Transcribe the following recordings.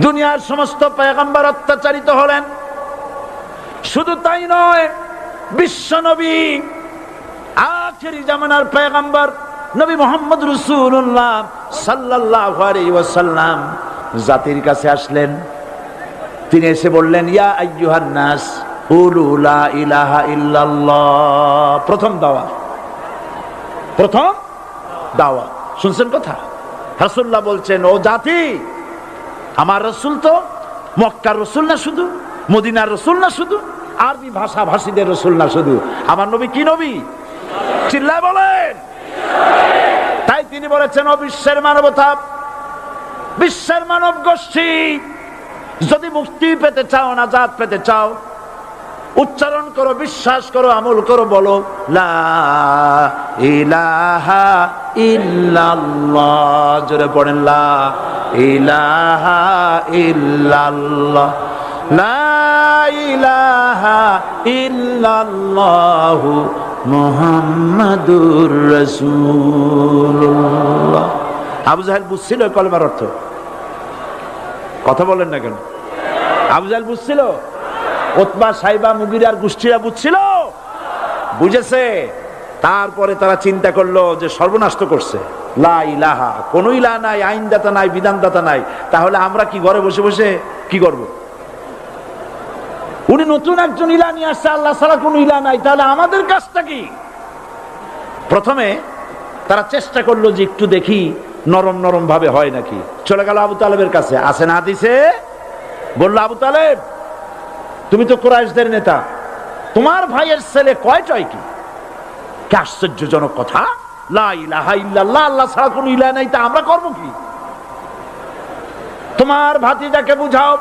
দুনিয়ার সমস্ত পয়গম্বর অত্যাচারিত হলেন। শুধু তাই নয়, বিশ্ব নবী আখেরি জামানার পয়গম্বর নবী মুহাম্মদ রাসূলুল্লাহ সাল্লাল্লাহু আলাইহি ওয়াসাল্লাম জাতির কাছে আসলেন। তিনি এসে বললেন, ইয়া আইয়ুহান নাস কুলু লা ইলাহা ইল্লাল্লাহ। প্রথম দাওয়া শুনছেন কথা? রাসূলুল্লাহ বলছেন, ও জাতি, আমার রাসূল তো মক্কার রাসূল না শুধু, মদিনার রাসূল না শুধু, আরবি ভাষা ভাষীদের রাসূল না শুধু, আমার নবী কি নবী? চিল্লায় বলেন। তাই তিনি বলেছেন, ও বিশ্বের মানবতা, বিশ্বের মানব গোষ্ঠী, যদি মুক্তি পেতে চাও, নাজাত পেতে চাও, উচ্চারণ করো, বিশ্বাস করো, আমল করো, বলো লা ইলাহা ইল্লাল্লাহ। জোরে পড়েন, লা ইলাহা ইল্লাল্লাহ, লা ইলাহা ইল্লাল্লাহু মুহাম্মাদুর রাসূলুল্লাহ। আবু জাহেল বুঝছিল কলেমার অর্থ? কথা বলেন না কেন? আবু জাহেল বুঝছিল? উতবা, সাইবা, মুগিরার গোষ্ঠীরা বুঝছিল? বুঝেছে। তারপরে তারা চিন্তা করলো যে সর্বনাশ করছে, লা ইলাহা, কোন ইলাহ নাই, আইনদাতা নাই, বিধানদাতা নাই, তাহলে আমরা কি ঘরে বসে বসে কি করব? উনি নতুন একজন ইলাহ নিয়ে আসছে, আল্লাহ ছাড়া কোন ইলাহ নাই, তাহলে আমাদের কাজটা কি? প্রথমে তারা চেষ্টা করলো যে একটু দেখি নরম নরম ভাবে হয় নাকি। চলে গেল আবু তালেবের কাছে, আছে না হাদিসে, বলল, আবু তালেব, তুমি তো কুরাইশদের নেতা, তোমার ভাইয়ের ছেলে কয়টাই কি? কি আশ্চর্যজনক কথা! লা ইলাহা ইল্লাল্লাহ, আল্লাহ ছাড়া কোনো ইলাহ নাই, তা আমরা করব কি? তোমার ভাতিজাকে বুঝাও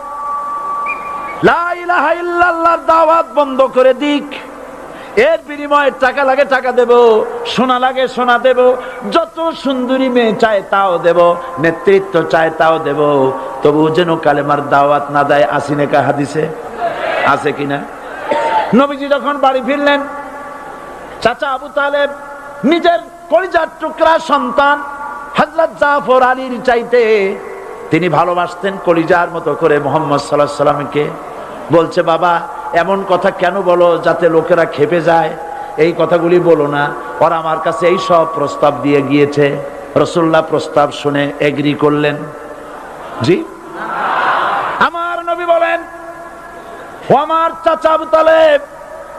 লা ইলাহা ইল্লাল্লাহর দাওয়াত বন্ধ করে দিক, এর বিনিময়ে টাকা লাগে টাকা দেব, সোনা লাগে সোনা দেব, যত সুন্দরী মেয়ে চায় তাও দেব, নেতৃত্ব চায় তাও দেব, তবু যেন কালেমার দাওয়াত না দেয়। আসিনে কা হাদিসে আছে কিনা? নবীজি যখন বাড়ি ফিরলেন, চাচা আবু তালেব নিজের কলিজার টুকরা সন্তান হযরত জাফর আলীর চাইতে তিনি ভালোবাসতেন কলিজার মতো করে মুহাম্মদ সাল্লাল্লাহু আলাইহি ওয়াসাল্লামকে। বলছে, বাবা, এমন কথা কেন বলো যাতে লোকেরা খেপে যায়? এই কথাগুলি বলো না, ওরা আমার কাছে এই সব প্রস্তাব দিয়ে গিয়েছে। রাসূলুল্লাহ প্রস্তাব শুনে এগ্রি করলেন? জি। আমার নবী বলেন, ও আমার চাচা আবু তালেব,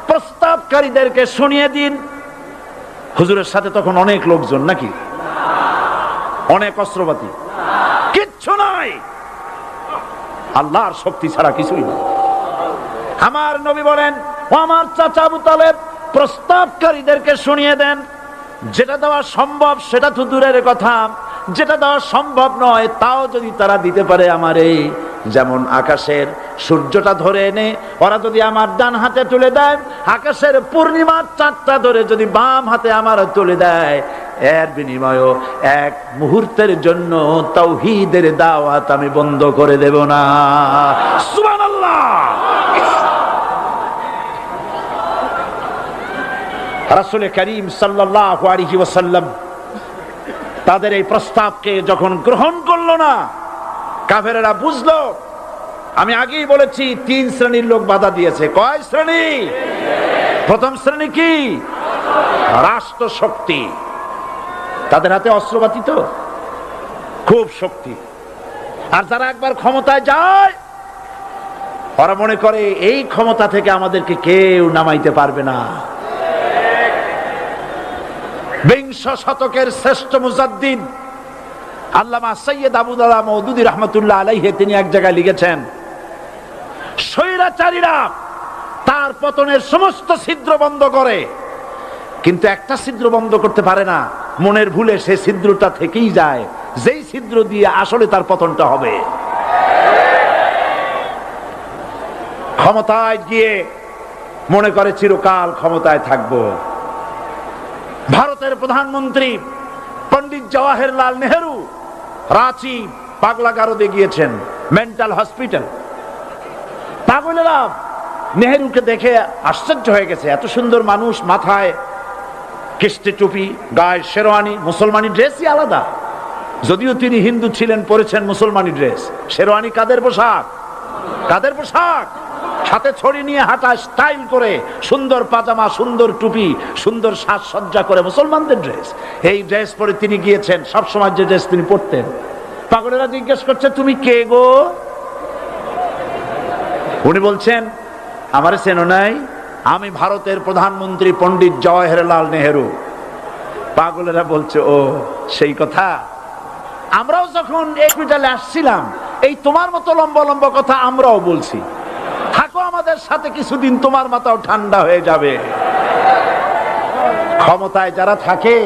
প্রস্তাবকারীদেরকে শুনিয়ে দিন। হুজুরের সাথে তখন অনেক লোকজন নাকি? অনেক অস্ত্রপাতি? কিচ্ছু নাই, আল্লাহর শক্তি ছাড়া কিছুই না। আমার নবী বলেন, ও আমার চাচা আবু তালেব, প্রস্তাবকারীদেরকে শুনিয়ে দেন, যেটা দেওয়া সম্ভব সেটা তো দূরের কথা, যেটা দেওয়া সম্ভব নয় তাও যদি তারা দিতে পারে আমারে, যেমন আকাশের সূর্যটা ধরে এনে ওরা যদি আমার ডান হাতে তুলে দেয়, আকাশের পূর্ণিমার চাঁদটা ধরে যদি বাম হাতে আমার তুলে দেয়, এর বিনিময়ে এক মুহূর্তের জন্য তাওহীদের দাওয়াত আমি বন্ধ করে দেব না। সুবহানাল্লাহ। রাসূল করিম সাল্লাল্লাহু আলাইহি ওয়াসাল্লাম তাদের এই প্রস্তাবকে যখন গ্রহণ করলো না, কাফেরেরা বুঝলো। আমি আগেই বলেছি, তিন শ্রেণীর লোক বাধা দিয়েছে। কয় শ্রেণী? প্রথম শ্রেণী কি? রাষ্ট্র শক্তি, তাদের হাতে অস্ত্রপাতি তো খুব শক্তি, আর যারা একবার ক্ষমতায় যায় ওরা মনে করে এই ক্ষমতা থেকে আমাদেরকে কেউ নামাইতে পারবে না। বিংশ শতকের শ্রেষ্ঠ মুজাদ্দিদ আল্লামা সৈয়দ আবু দাদা মওদুদী রাহমাতুল্লাহ আলাইহি তিনি এক জায়গায় লিখেছেন, স্বৈরাচারীরা তার পতনের সমস্ত ছিদ্র বন্ধ করে, কিন্তু একটা ছিদ্র বন্ধ করতে পারে না, মনের ভুলে সে ছিদ্রটা থেকেই যায়, যেই ছিদ্র দিয়ে আসলে তার পতনটা হবে। ক্ষমতায় গিয়ে মনে করে চিরকাল ক্ষমতায় থাকবো। ভারতের প্রধানমন্ত্রী পণ্ডিত জওয়াহরলাল নেহেরু রাঁচি পাগলাগারদে গিয়েছেন, মেন্টাল হসপিটাল। পাগলেরা নেহেরুকে দেখে আশ্চর্য হয়ে গেছে, এত সুন্দর মানুষ, মাথায় কিস্তি টুপি, গায়ে শেরওয়ানি, মুসলমানি ড্রেসই আলাদা, যদিও তিনি হিন্দু ছিলেন, পরেছেন মুসলমানি ড্রেস। শেরওয়ানি কাদের পোশাক? কাদের পোশাক? হাতে ছড়ি নিয়ে হাঁটা, স্টাইল করে, সুন্দর পাজামা, সুন্দর টুপি, সুন্দর সাজসজ্জা করে মুসলমানদের ড্রেস। এই ড্রেস পরে তিনি গিয়েছেন, সবসময় যে ড্রেস তিনি পরতেন। পাগলেরা জিজ্ঞেস করছে, তুমি কে গো? উনি বলছেন, আমারে চেনো নাই? আমি ভারতের প্রধানমন্ত্রী পণ্ডিত জওয়াহরলাল নেহেরু। পাগলেরা বলছে, ও সেই কথা। আমরাও যখন হসপিটালে আসছিলাম, এই তোমার মতো লম্বা লম্বা কথা আমরাও বলছি। থাকো আমাদের সাথে কিছুদিন, তোমার মাথাও ঠান্ডা হয়ে যাবে। ক্ষমতায় যারা থাকে,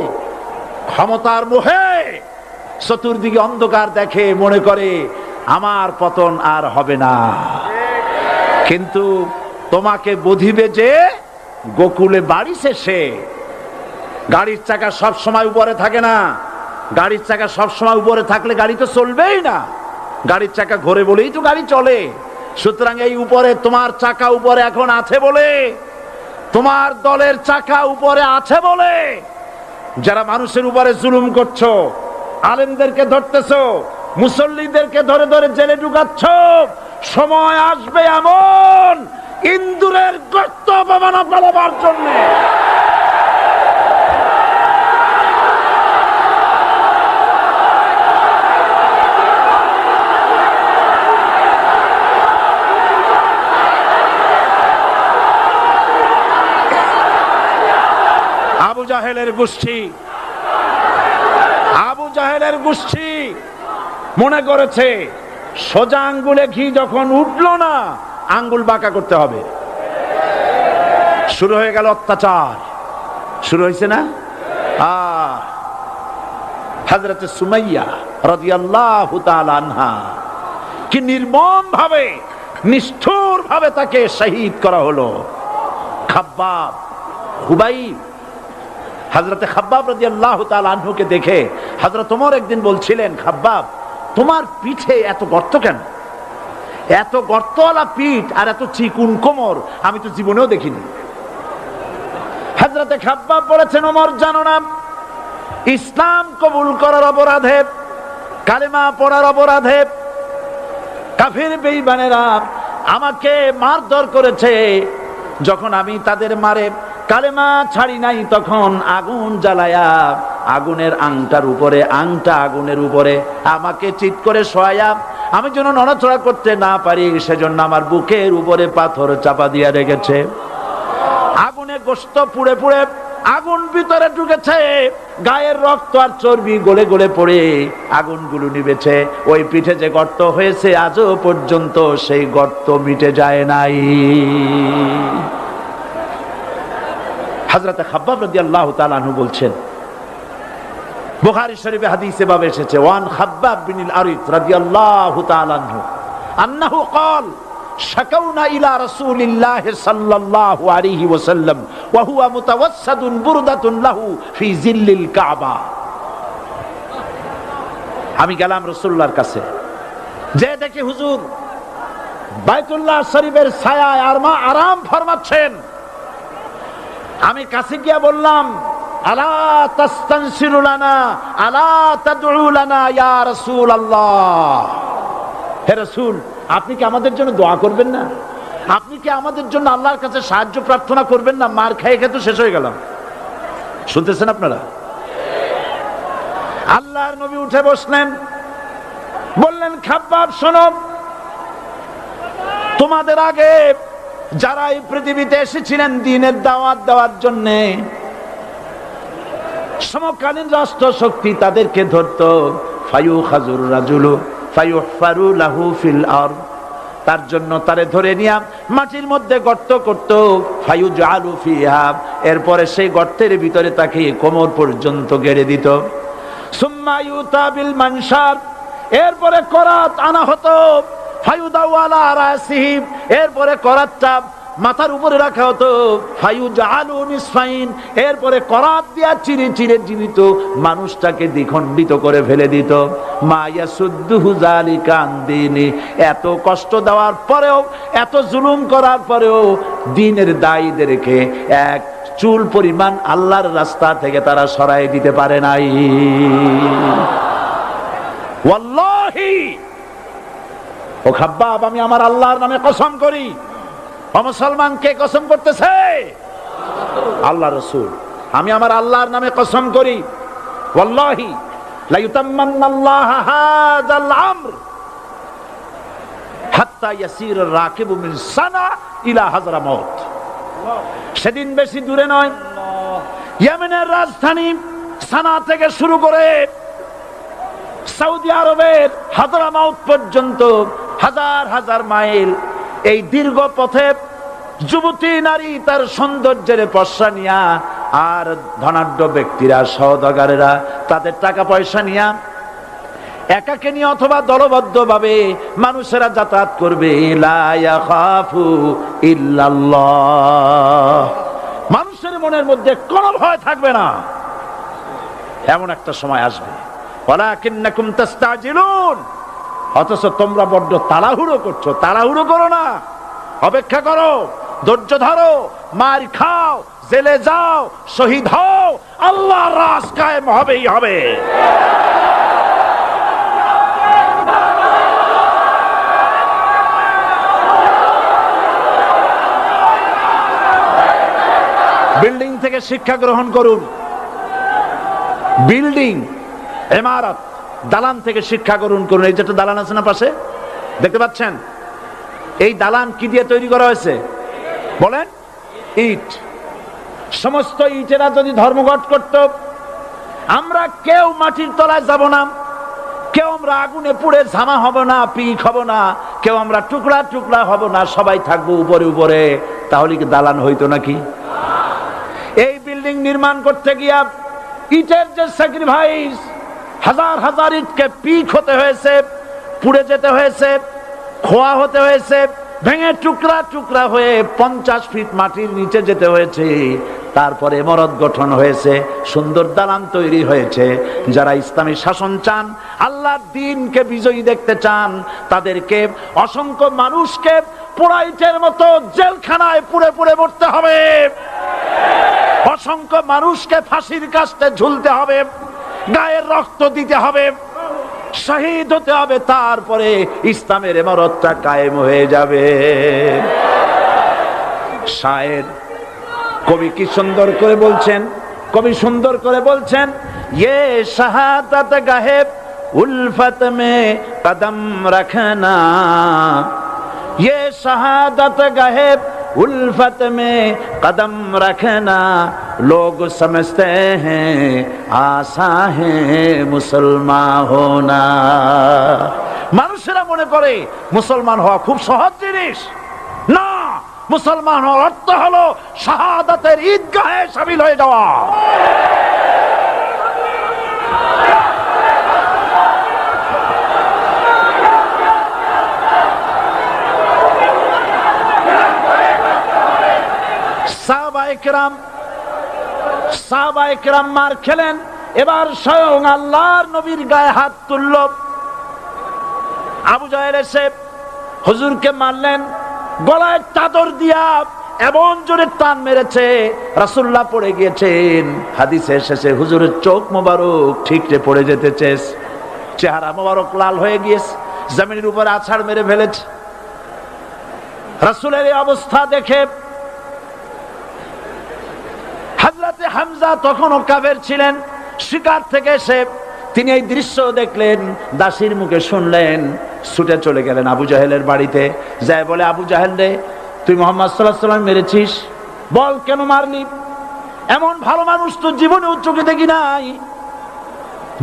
ক্ষমতার মোহে চতুর্দিকে অন্ধকার দেখে, মনে করে আমার পতন আর হবে না। কিন্তু তোমাকে বুঝিবে যে গোকুলে বাড়ি শেষে। গাড়ির চাকা সব সময় উপরে থাকে না। গাড়ির চাকা সব সময় উপরে থাকলে গাড়ি তো চলবেই না। গাড়ির চাকা ঘোরে বলেই তো গাড়ি চলে। সুতরাং এই উপরে, তোমার চাকা উপরে এখন আছে বলে, তোমার দলের চাকা উপরে আছে বলে যারা মানুষের উপরে জুলুম করছো, আলেমদেরকে ধরতেছো, মুসল্লিদেরকে ধরে ধরে জেলে ঢুকাচ্ছ, সময় আসবে এমন ইন্দুরের গর্ত অপমানা পালাবার জন্য। আবু জাহেলের গোষ্ঠী, আবু জাহেলের গোষ্ঠী মনে করেছে সোজা আঙ্গুলে ঘি যখন উঠলো না, আঙ্গুল বাঁকা করতে হবে। শুরু হয়ে গেল অত্যাচার। শুরু হয়েছে না? হযরত সুমাইয়া রাদিয়াল্লাহু তাআলা আনহা কি নির্মম ভাবে, নিষ্ঠুর ভাবে তাকে শহীদ করা হলো। খাব্বাব, হুবাইব, হযরত খাব্বাব রাদিয়াল্লাহু তাআলা আনহুকে দেখে হযরত ওমর একদিন বলছিলেন, খাব্বাব, তোমার পিঠে এত গর্ত কেন? এত গর্তওয়ালা পিঠ আর এত চিকুন কোমর আমি তো জীবনেও দেখিনি। হযরত খাব্বাব বলেছেন, ওমর জানো না, ইসলাম কবুল করার অপরাধে, কালেমা পড়ার অপরাধে কাফির বেঈমানেরা আমাকে মারধর করেছে। যখন আমি তাদের মারে কালেমা ছাড়ি নাই, তখন আগুন জ্বালায়া আগুনের আংটার উপরে, আংটা আগুনের উপরে আমাকে চিৎ করে শোয়ায়া, আমি যেন নড়াচড়া করতে না পারি সেজন্য আমার বুকের উপরে পাথর চাপা দিয়ে রেখেছে। আগুনে গোশত পুড়ে পুড়ে আগুন ভিতরে ঢুকেছে, গায়ের রক্ত আর চর্বি গলে গলে পড়ে আগুনগুলো নিবেছে। ওই পিঠে যে গর্ত হয়েছে আজও পর্যন্ত সেই গর্ত মিটে যায় নাই। হযরত খাব্বাব রাদিয়াল্লাহু তাআলা আনহু বলছেন, বুখারী শরীফে হাদিসে ভাবে এসেছে, ওয়ান খাব্বাব বিন আরিত রাদিয়াল্লাহু তাআলা আনহু আন্নাহু ক্বাল শাকাউনা ইলা রাসূলিল্লাহ সাল্লাল্লাহু আলাইহি ওয়াসাল্লাম ওয়া হুয়া মুতাওয়াসসাদুন বুরদাতুন লাহু ফি জিল্লিল কাবা। আমি গেলাম রাসূলুল্লাহর কাছে, যে দেখি হুজুর বাইতুল্লাহ শরীফের ছায়ায় আরাম ফরমাচ্ছেন। আমি কাছে গিয়ে বললাম, আলা তাস্তানসিরু লানা, আলা তাদউ লানা ইয়া রাসূলুল্লাহ। হে রাসূল, আপনি কি আমাদের জন্য দোয়া করবেন না? আপনি কি আমাদের জন্য আল্লাহর কাছে সাহায্য প্রার্থনা করবেন না? মার খেয়ে খেয়ে তো শেষ হয়ে গেলাম। শুনতেছেন আপনারা? আল্লাহর নবী উঠে বসলেন, বললেন, খাব্বাব শোনো, তোমাদের আগে যারা এই পৃথিবীতে এসেছিলেন দ্বীনের দাওয়াত দেওয়ার জন্য, সমকালীন রাষ্ট্র শক্তি তাদেরকে ধরতো, ফায়ুখাজুর রাজুলু ফায়ুহফারু লাহু ফিল আরদ, তার জন্য তারে ধরে নিয়া মাটির মধ্যে গর্ত করত, ফায়ুজআলু ফিহা, এরপরে সেই গর্তের ভিতরে তাকে কোমর পর্যন্ত গেড়ে দিত। সুম্মা ইউতা বিল মানশার, এরপরে করাত আনা হতো, ফায়ুদাউ আলা রাসিহি, এরপরে করাতটা মাথার উপরে রাখা হতো, ফায়ুজআলু নিসফাইন, এরপরে করাত দিয়া চিরে চিরে জীবিত মানুষটাকে দ্বিখণ্ডিত করে ফেলে দিত। মা ইয়াসুদ্দুহু যালিকা আন দীনি, এত কষ্ট দেওয়ার পরেও, এত জুলুম করার পরেও দ্বীনের দায়ীদেরকে এক চুল পরিমাণ আল্লাহর রাস্তা থেকে তারা সরাই দিতে পারে নাই। ওয়াল্লাহি, ও খাব্বাব, আমি আমার আল্লাহর নামে কসম করি। ও মুসলমান, কে কসম করতেছে? আল্লাহ রাসূল। আমি আমার আল্লাহর নামে কসম করি, ওয়াল্লাহি লা ইউতাম্মান্নাল্লাহু হাযাল আমর হাত্তা ইয়াসির রাকিবু মিন সানা ইলা হাজরামাউত। সেদিন বেশি দূরে নয়, ইয়েমেনের রাজধানী সানা থেকে শুরু করে সৌদি আরবের হাজরামাউত পর্যন্ত হাজার হাজার মাইল এই দীর্ঘ পথে যুবতী নারী তার সৌন্দর্যের পশ্চা নিয়া, আর ধনাঢ্য ব্যক্তিরা, সওদাগরেরা তাদের টাকা পয়সা নিয়া একাকে নিয়ে অথবা দলবদ্ধ ভাবে মানুষেরা যাতায়াত করবে। লা ইয়াখাফু ইল্লাল্লাহ, মানুষের মনের মধ্যে কোনো ভয় থাকবে না। এমন একটা সময় আসবে, ওয়ালাকিন্নাকুম তাস্তাজিলুন, অথচ তোমরা বড্ড তাড়াহুড়ো করছো। তাড়াহুড়ো করো না, অপেক্ষা করো, ধৈর্য ধরো, মার খাও, জেলে যাও, শহীদ হও, আল্লাহর রাজ কায়েম হবেই হবে। বিল্ডিং থেকে শিক্ষা গ্রহণ করুন। বিল্ডিং, ইমারত, দালান থেকে শিক্ষা গ্রহণ করুন। এই যেটা দালান আছে না পাশে, দেখতে পাচ্ছেন? এই দালান কি দিয়ে তৈরি করা হয়েছে বলেন? ইট। সমস্ত ইটেরা যদি ধর্মঘট করত, আমরা কেউ মাটির তলায় যাব না, কেউ আমরা আগুনে পুড়ে ঝামা হব না, পিক হব না, কেউ আমরা টুকরা টুকরা হব না, সবাই থাকবো উপরে উপরে, তাহলে কি দালান হইতো নাকি? এই বিল্ডিং নির্মাণ করতে গিয়া ইটের যে স্যাক্রিফাইস, হাজার হাজার ইটকে পিক হতে হয়েছে, পুড়ে যেতে হয়েছে, খোয়া হতে হয়েছে, ভেঙে টুকরা টুকরা হয়ে 50 ফিট মাটির নিচে যেতে হয়েছে। তারপরে ইমারত গঠন হয়েছে, সুন্দর দালান তৈরি হয়েছে। যারা ইসলামী শাসন চান, আল্লাহর দ্বীনকে বিজয়ী দেখতে চান, তাদেরকে অসংখ্য মানুষকে পোড়া ইটের মতো জেলখানায় পুড়ে পুড়ে মরতে হবে। অসংখ্য মানুষকে ফাঁসির কাস্টে ঝুলতে হবে, গায়ের রক্ত দিতে হবে, শহীদ হতে হবে, তারপরে ইসলামের ইমারতটা কায়েম হয়ে যাবে। শায়ের, কবি কি সুন্দর করে বলছেন, কবি সুন্দর করে বলছেন, ये शहादत गाहे उल्फत में कदम रखना, ये शहादत गाहे उल्फत में कदम रखना, लोग समझते हैं आसा है मुसलमान होना। মানুষেরা মনে করে মুসলমান হওয়া খুব সহজ জিনিস। না, মুসলমান হওয়ার অর্থ হলো শাহাদাতের ঈদগাহে শামিল হয়ে যাওয়া। সাহাবায়ে কেরাম মার খেলেন, এবার স্বয়ং আল্লাহর নবীর গায়ে হাত তুলল। আবু জাহেল এসে হুজুরকে মারলেন, গলায় চাদর দিয়া এমন জোরে টান মেরেছে, রাসূলুল্লাহ পড়ে গিয়েছেন। হাদিসে এসেছে হুজুরের চোখ মোবারক ঠিকরে পড়ে যেতেছে, চেহারা মোবারক লাল হয়ে গিয়েছে, জমিনের উপর আছাড় মেরে ফেলেছে। রাসূলের এই অবস্থা দেখে হযরত হামজা তখনও কাফের ছিলেন, শিকার থেকে এসে তিনি এই দৃশ্য দেখলেন, দাসীর মুখে শুনলেন, ছুটে চলে গেলেন আবু জাহেলের বাড়িতে। যায় বলে, আবু জাহেল রে, তুই মুহাম্মদ সাল্লাল্লাহু আলাইহি ওয়াসাল্লাম মেরেছিস, বল কেন মারলি? এমন ভালো মানুষ তো জীবনে চোখে দেখি নাই,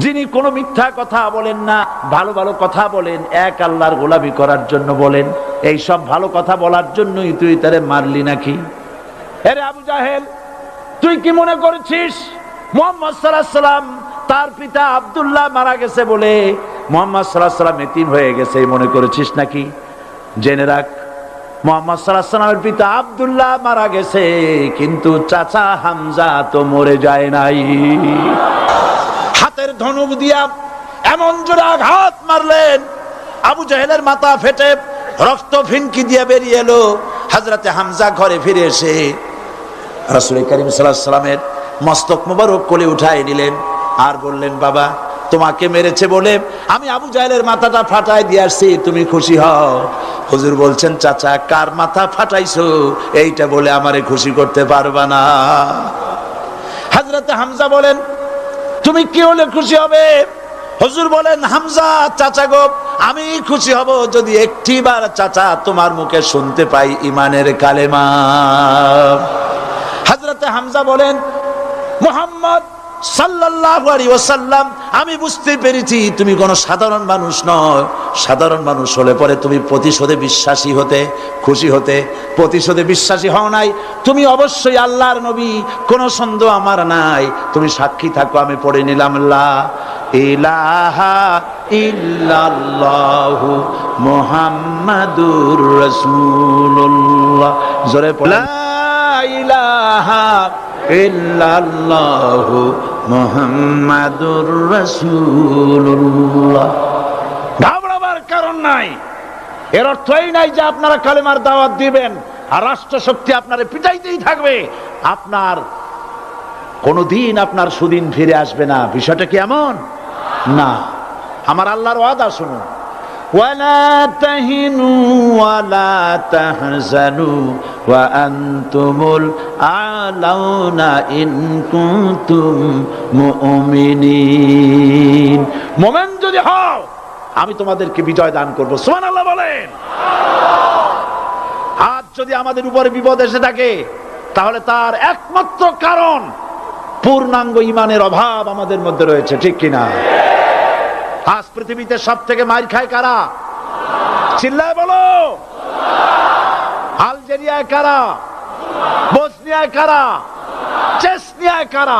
যিনি কোনো মিথ্যা কথা বলেন না, ভালো ভালো কথা বলেন, এক আল্লাহর গোলামি করার জন্য বলেন। এই সব ভালো কথা বলার জন্যই তুই তারে মারলি নাকি? আরে আবু জাহেল, তুই কি মনে করছিস মুহাম্মদ সাল্লাল্লাহু আলাইহি ওয়াসাল্লাম তার পিতা আব্দুল্লাহ মারা গেছে বলে মুহাম্মদ সাল্লাল্লাহু আলাইহি ওয়াসাল্লাম এতিম হয়ে গেছে মনে করেছিস নাকি? জেনে রাখ, মুহাম্মদ সাল্লাল্লাহু আলাইহি ওয়াসাল্লামের পিতা আব্দুল্লাহ মারা গেছে, কিন্তু চাচা হামজা তো মরে যায় নাই। হাতের ধনুক দিয়া এমন জোরে আঘাত মারলেন, আবু জাহেলের মাথা ফেটে রক্ত ফিনকি দিয়ে বেরিয়ে এলো। হযরতে হামজা ঘরে ফিরে এসে রাসূল করিম সাল্লাল্লাহু আলাইহি ওয়াসাল্লামের মস্তক মোবারক কোলে উঠায় নিলেন আর বললেন, বাবা তোমাকে মেরেছে বলে আমি আবু জাহেলের মাথাটা ফাটাই দিয়ে আসছি, তুমি খুশি হও। হুজুর বলছেন, চাচা কার মাথা ফাটাইছো এইটা বলে আমারে খুশি করতে পারবা না। হযরত হামজা বলেন, তুমি কি হলে খুশি হবে? হুজুর বলেন, হামজা চাচা গো, আমি খুশি হব যদি একটিবার চাচা তোমার মুখে শুনতে পাই ঈমানের কালেমা। হযরত হামজা বলেন, মুহাম্মদ সাল্লাল্লাহু আলাইহি ওয়াসাল্লাম, আমি বুঝতে পেরেছি তুমি কোনো সাধারণ মানুষ নয়। সাধারণ মানুষ হলে পরে তুমি প্রতিশোধে বিশ্বাসী হতে, খুশি হতে। প্রতিশোধে বিশ্বাসী হও নাই, তুমি অবশ্যই আল্লাহর নবী, কোনো সন্দেহ আমার নাই। তুমি সাক্ষী থাকো, আমি পড়ে নিলাম, লা ইলাহা ইল্লাল্লাহু মুহাম্মাদুর রাসূলুল্লাহ। জোরে পড়ে, লা ইলাহা ইল্লাল্লাহু মুহাম্মাদুর রাসূলুল্লাহ। ঘাবড়াবার কারণ নাই। এর অর্থ এই নাই যে আপনারা কালেমার দাওয়াত দিবেন আর রাষ্ট্রশক্তি আপনারে পিটাইতেই থাকবে, আপনার কোনদিন আপনার সুদিন ফিরে আসবে না। বিষয়টা কি এমন না। আমার আল্লাহর ওয়াদা শুনুন, ওয়ালা তাহিনু ওয়ালা তাহজানু ওয়া আনতুমুল আলাউনা ইন কুনতুম মুমিনিন। মুমিন যদি হও আমি তোমাদেরকে বিজয় দান করব। সুবহানাল্লাহ বলেন। আজ যদি আমাদের উপরে বিপদ এসে থাকে তাহলে তার একমাত্র কারণ পূর্ণাঙ্গ ঈমানের অভাব আমাদের মধ্যে রয়েছে, ঠিক কিনা? আজ পৃথিবীতে সব থেকে মার খায় কারা? চিল্লায় বলো। আলজেরিয়ায় কারা? বসনিয়ায় কারা? চেচনিয়ায় কারা?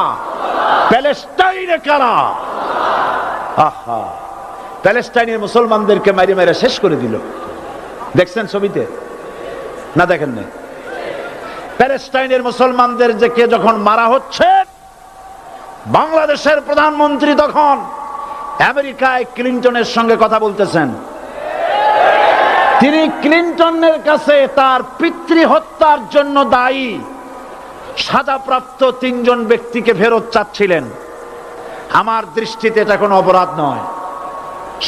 প্যালেস্টাইনে কারা? আহা, প্যালেস্টাইনের মুসলমানদেরকে মারি মেরে শেষ করে দিল। দেখছেন ছবিতে না? দেখেন না? প্যালেস্টাইনের মুসলমানদেরকে যখন মারা হচ্ছে, বাংলাদেশের প্রধানমন্ত্রী তখন আমেরিকায় ক্লিনটনের সঙ্গে কথা বলতেছেন। তিনি ক্লিনটনের কাছে তার পিতৃ হত্যার জন্য দায়ী সাজাপ্রাপ্ত 3 জন ব্যক্তিকে ফেরত চাচ্ছিলেন। আমার দৃষ্টিতে এটা কোনো অপরাধ নয়।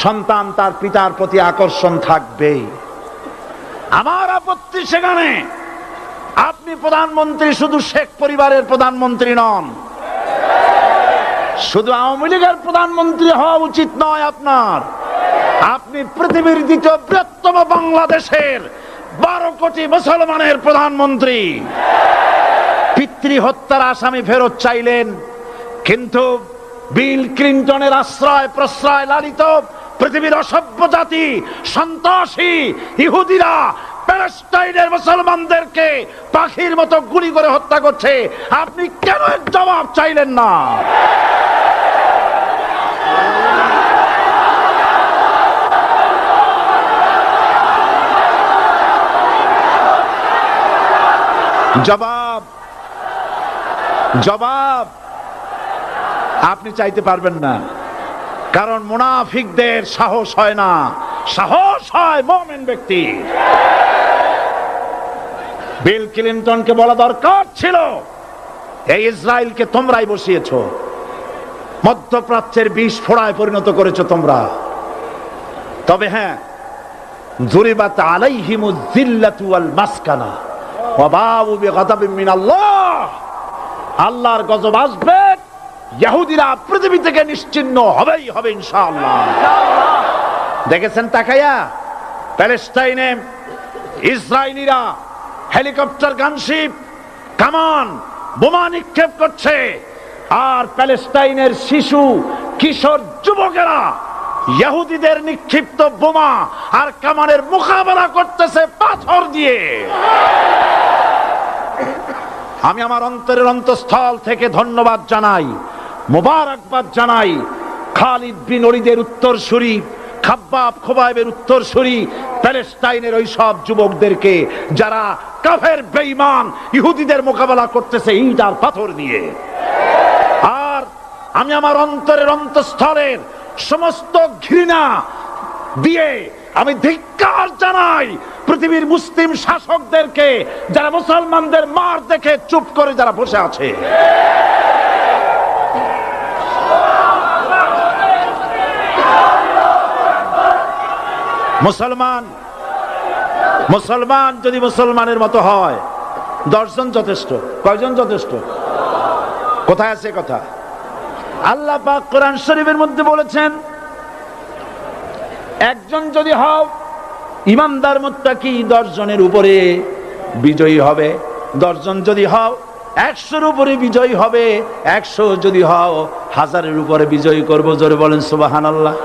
সন্তান তার পিতার প্রতি আকর্ষণ থাকবেই। আমার আপত্তি সেখানে আপনি প্রধানমন্ত্রী শুধু শেখ পরিবারের প্রধানমন্ত্রী নন, শুধু আওয়ামী লীগের প্রধানমন্ত্রী হওয়া উচিত নয় আপনার। আপনি পৃথিবীর দ্বিতীয় বৃহত্তম বাংলাদেশের 12 কোটি মুসলমানের প্রধানমন্ত্রী। পিতৃ হত্যার আসামি ফেরত চাইলেন, কিন্তু বিল ক্লিনটনের আশ্রয় প্রশ্রয় লালিত পৃথিবীর অসভ্য জাতি সন্ত্রাসী ইহুদিরা প্যালেস্টাইনের মুসলমানদেরকে পাখির মতো গুলি করে হত্যা করছে। আপনি কেন এর জবাব চাইলেন না? জবাব আপনি চাইতে পারবেন না, কারণ মুনাফিকদের সাহস হয় না, সাহস হয় মুমিন ব্যক্তি। বিল ক্লিনটনকে বলা দরকার ছিল, এই ইসরায়েলকে তোমরাই বসিয়েছো, মধ্যপ্রাচ্যের বিষ ফোড়ায় পরিণত করেছো তোমরা। তবে হ্যাঁ, যুরিবাত আলাইহিমুয যিল্লাতু ওয়াল মাসকানা ওয়া বাউ বিগাদাবিন মিনাল্লাহ। আল্লাহর গজব আসবে, ইহুদিরা পৃথিবী থেকে নিশ্চিহ্ন হবেই হবে ইনশাআল্লাহ। দেখেছেন তাকায়া প্যালেস্টাইনে ইসরায়েলিরা হেলিকপ্টার, গানশিপ, কামান, বোমা নিক্ষেপ করছে, আর প্যালেস্টাইনের শিশু, কিশোর, যুবকেরা ইহুদিদের নিক্ষিপ্ত বোমা আর কামানের মোকাবেলা করতেছে পাথর দিয়ে। আমি আমার অন্তরের অন্তঃস্থল থেকে ধন্যবাদ জানাই, মোবারকবাদ জানাই খালিদ বিন ওলীদের উত্তরসূরি, খাব্বাব খোবাইবের উত্তরসূরি প্যালেস্টাইনের ওই সব যুবকদেরকে যারা কাফের বেঈমান ইহুদিদের মোকাবেলা করতেছে ইট আর পাথর দিয়ে। আর আমি আমার অন্তরের অন্তঃস্থলের সমস্ত ঘৃণা দিয়ে আমি ধিক্কার জানাই পৃথিবীর মুসলিম শাসকদেরকে, যারা মুসলমানদের মার দেখে চুপ করে যারা বসে আছে। মুসলমান যদি মুসলমানের মতো হয় 10 জন যথেষ্ট। কয়জন যথেষ্ট? কোথায় আছে কথা? আল্লাহ পাক কোরআন শরীফের মধ্যে বলেছেন, একজন যদি হও ইমানদার মুত্তাকি 10 জনের উপরে বিজয়ী হবে। 10 জন যদি হও 100-র উপরে বিজয়ী হবে। 100 যদি হও 1000-এর উপরে বিজয়ী করবো। জোরে বলেন সুবহানাল্লাহ।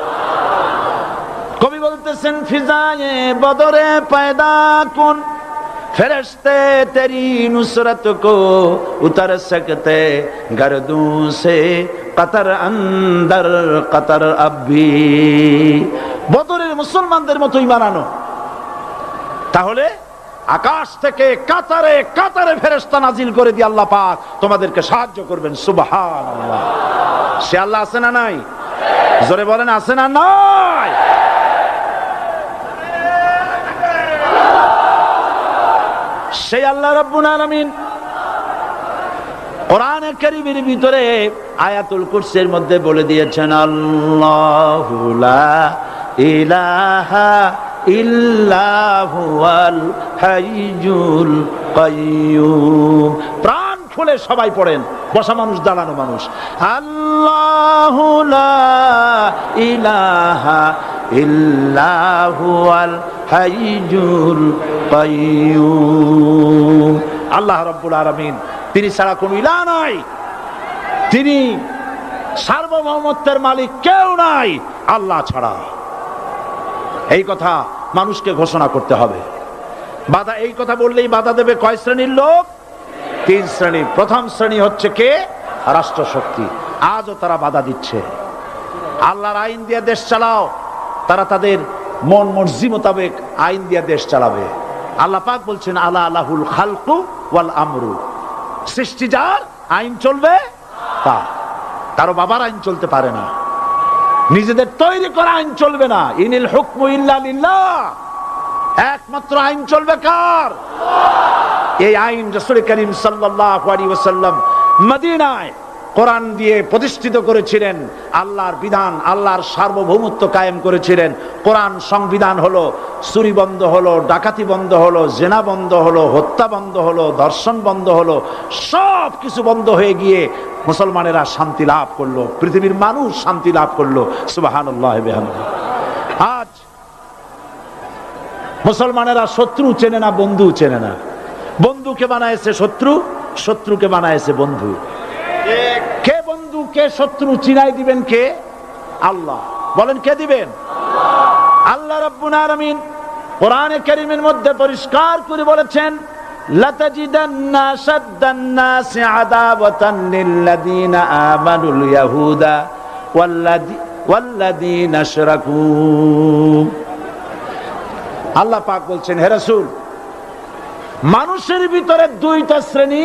কবি বলতেছেন, ফিজায়ে বদরে পয়দা কুন ফেরেশতে তেরি নুসরত কো উতর সকতে গর্দু সে কতর অন্দর কতর আবি। বদরের মুসলমানদের মতো ঈমান আনো, তাহলে আকাশ থেকে কাতারে কাতারে ফেরেশতা নাজিল করে দিয়ে আল্লাহ পাক তোমাদেরকে সাহায্য করবেন। সুবহানাল্লাহ। সে আল্লাহ আছে না নাই? জোরে বলেন, আছে না নাই? সেই আল্লাহ রাব্বুল আলামিন কোরআনে কারীমের ভিতরে আয়াতুল কুরসির মধ্যে বলে দিয়েছেন, আল্লাহু লা ইলাহা ইল্লা হুয়াল হাইয়ুল কাইয়্যুম। প্রাণ খুলে সবাই পড়েন, বসা মানুষ, দাঁড়ানো মানুষ। আল্লাহু লা ইলাহা ইল্লা হুয়াল হাইয়ুল কাইয়্যুম। আল্লাহ রাব্বুল আলামিন, তিনি ছাড়া কোনো ইলাহ নাই, তিনি সার্বভৌমত্বের মালিক, কেউ নাই আল্লাহ ছাড়া। এই কথা মানুষকে ঘোষণা করতে হবে। বাধা, এই কথা বললেই বাধা দেবে কয় শ্রেণীর লোক? 3 শ্রেণী। প্রথম শ্রেণী হচ্ছে কে? রাষ্ট্রশক্তি। আজও তারা বাধা দিচ্ছে। আল্লাহর আইন দিয়ে দেশ চালাও, তারা তাদের মন মর্জি মোতাবেক আইন দিয়ে দেশ চালাবে। আল্লাহ পাক বলছেন, আলা আলাহুল খালকু ওয়াল আমরু। সৃষ্টি যার, আইন চলবে তার। কারো বাবার আইন চলতে পারে না, নিজেদের তৈরি করা আইন চলবে না। ইনিল হুকমু ইল্লা লিল্লাহ। একমাত্র আইন চলবে কার? এই আইন রাসূল করিম সাল্লাল্লাহু আলাইহি ওয়াসাল্লাম মদিনায় কোরআন দিয়ে প্রতিষ্ঠিত করেছিলেন। আল্লাহর বিধান, আল্লাহর সার্বভৌমত্ব কায়েম করেছিলেন। কোরআন সংবিধান হলো, চুরি বন্ধ হলো, ডাকাতি বন্ধ হলো, জেনা বন্ধ হলো, হত্যা বন্ধ হলো, ধর্ষণ বন্ধ হলো, সব কিছু বন্ধ হয়ে গিয়ে মুসলমানেরা শান্তি লাভ করলো, পৃথিবীর মানুষ শান্তি লাভ করলো। সুবহানাল্লাহ বিহামদিহি। আজ মুসলমানেরা শত্রু চেনে না, বন্ধু চেনে না। বন্ধুকে বানায়েছে শত্রু, শত্রুকে বানায়েছে বন্ধু। কে বন্ধু কে শত্রু চিনাই দিবেন কে? আল্লাহ। বলেন, কে দিবেন? আল্লাহ রাব্বুল আলামিন কোরআনে কারীমের মধ্যে পরিষ্কার করে বলেছেন, লাতাজিদান্না শাদ্দান নাসি আদাওয়াতান লিল্লাযীনা আমানুল ইয়াহুদা ওয়াল্লাযীনা আশরাকু। আল্লাহ পাক বলছেন, হে রাসূল, মানুষের ভিতরে 2টা শ্রেণী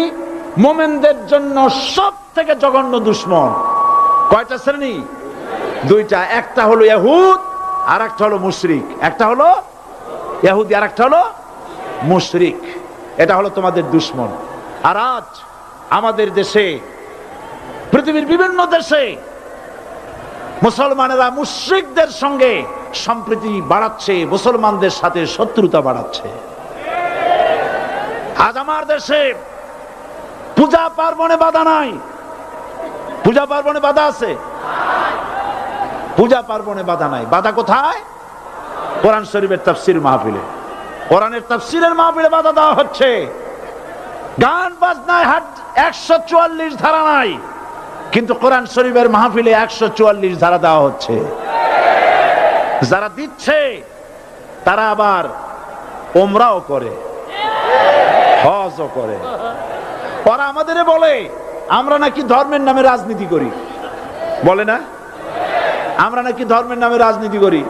মুমিনদের জন্য সব থেকে জঘন্য দুশমন। কয়টা শ্রেণী? 2টা। একটা হলো ইহুদ, আর একটা হলো মুশরিক। একটা হলো ইহুদি, আর একটা হলো মুশরিক। এটা হলো তোমাদের দুশমন। আর আজ আমাদের দেশে, পৃথিবীর বিভিন্ন দেশে মুসলমানেরা মুশরিকদের সঙ্গে সম্প্রীতি বাড়াচ্ছে, মুসলমানদের সাথে শত্রুতা বাড়াচ্ছে। আজ আমার দেশে পূজা পার্বণে বাধা নাই। পূজা পার্বণে বাধা আছে? পূজা পার্বণে বাধা নাই। বাধা কোথায়? কোরআন শরীফের তাফসীর মাহফিলে। কোরআনের তাফসীরের মাহফিলে বাধা দেওয়া হচ্ছে। গান বাজনায় 144 ধারা নাই, কিন্তু কোরআন শরীফের মাহফিলে 144 ধারা দেওয়া হচ্ছে। যারা দিচ্ছে তারা আবার ওমরাও করে, হজও করে। ওরা আমাদের বলে আমরা নাকি ধর্মের নামে রাজনীতি করি। বলে না? আমরা নাকি ধর্মের নামে রাজনীতি করি।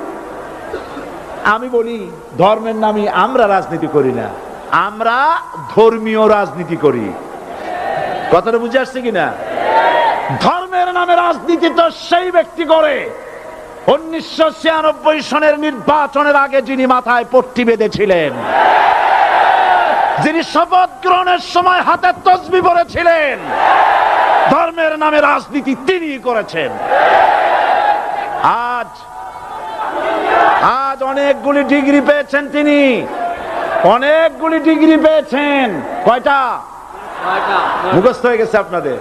আমি বলি, ধর্মের নামে আমরা রাজনীতি করি না, আমরা ধর্মীয় রাজনীতি করি। কথাটা বুঝে আসছে কিনা? ধর্মের নামে রাজনীতি তো সেই ব্যক্তি করে 1996 সনের নির্বাচনের আগে যিনি মাথায় পট্টি বেঁধেছিলেন, যিনি শপথ গ্রহণের সময় হাতে তসবিহ পড়েছিলেন। ধর্মের নামে রাজনীতি তিনি করেছেন। আজ আজ অনেকগুলি ডিগ্রি পেয়েছেন তিনি, অনেকগুলি ডিগ্রি পেয়েছেন। কয়টা? মুখস্থ হয়ে গেছে আপনাদের।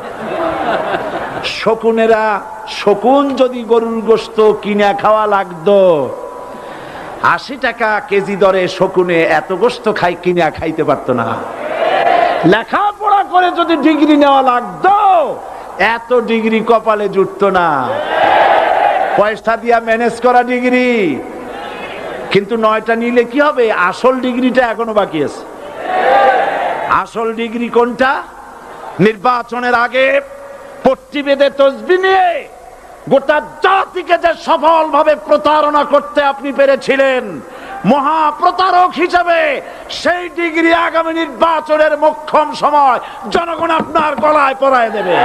শকুনেরা, শকুন যদি গরুর গোশত কিনে খাওয়া লাগতো, 80 টাকা কেজি দরে শকুনে এত গোশত কিনে খাইতে পারতো না। লেখাপড়া করে যদি ডিগ্রি নেওয়া লাগতো, এত ডিগ্রি কপালে জুটতো না। পয়সা দিয়া ম্যানেজ করা ডিগ্রি, কিন্তু 9টা নিলে কি হবে? আসল ডিগ্রিটা এখনো বাকি আছে। আসল ডিগ্রি কোনটা? নির্বাচনের আগে পট্টি বেঁধে তসবিহ নিয়ে গোটা জাতিকে যে সফলভাবে প্রতারণা করতে আপনি পেরেছিলেন মহা প্রতারক হিসেবে, সেই ডিগ্রি আগামী নির্বাচনের মোক্ষম সময় জনগণ আপনার গলায় পরায় দেবে।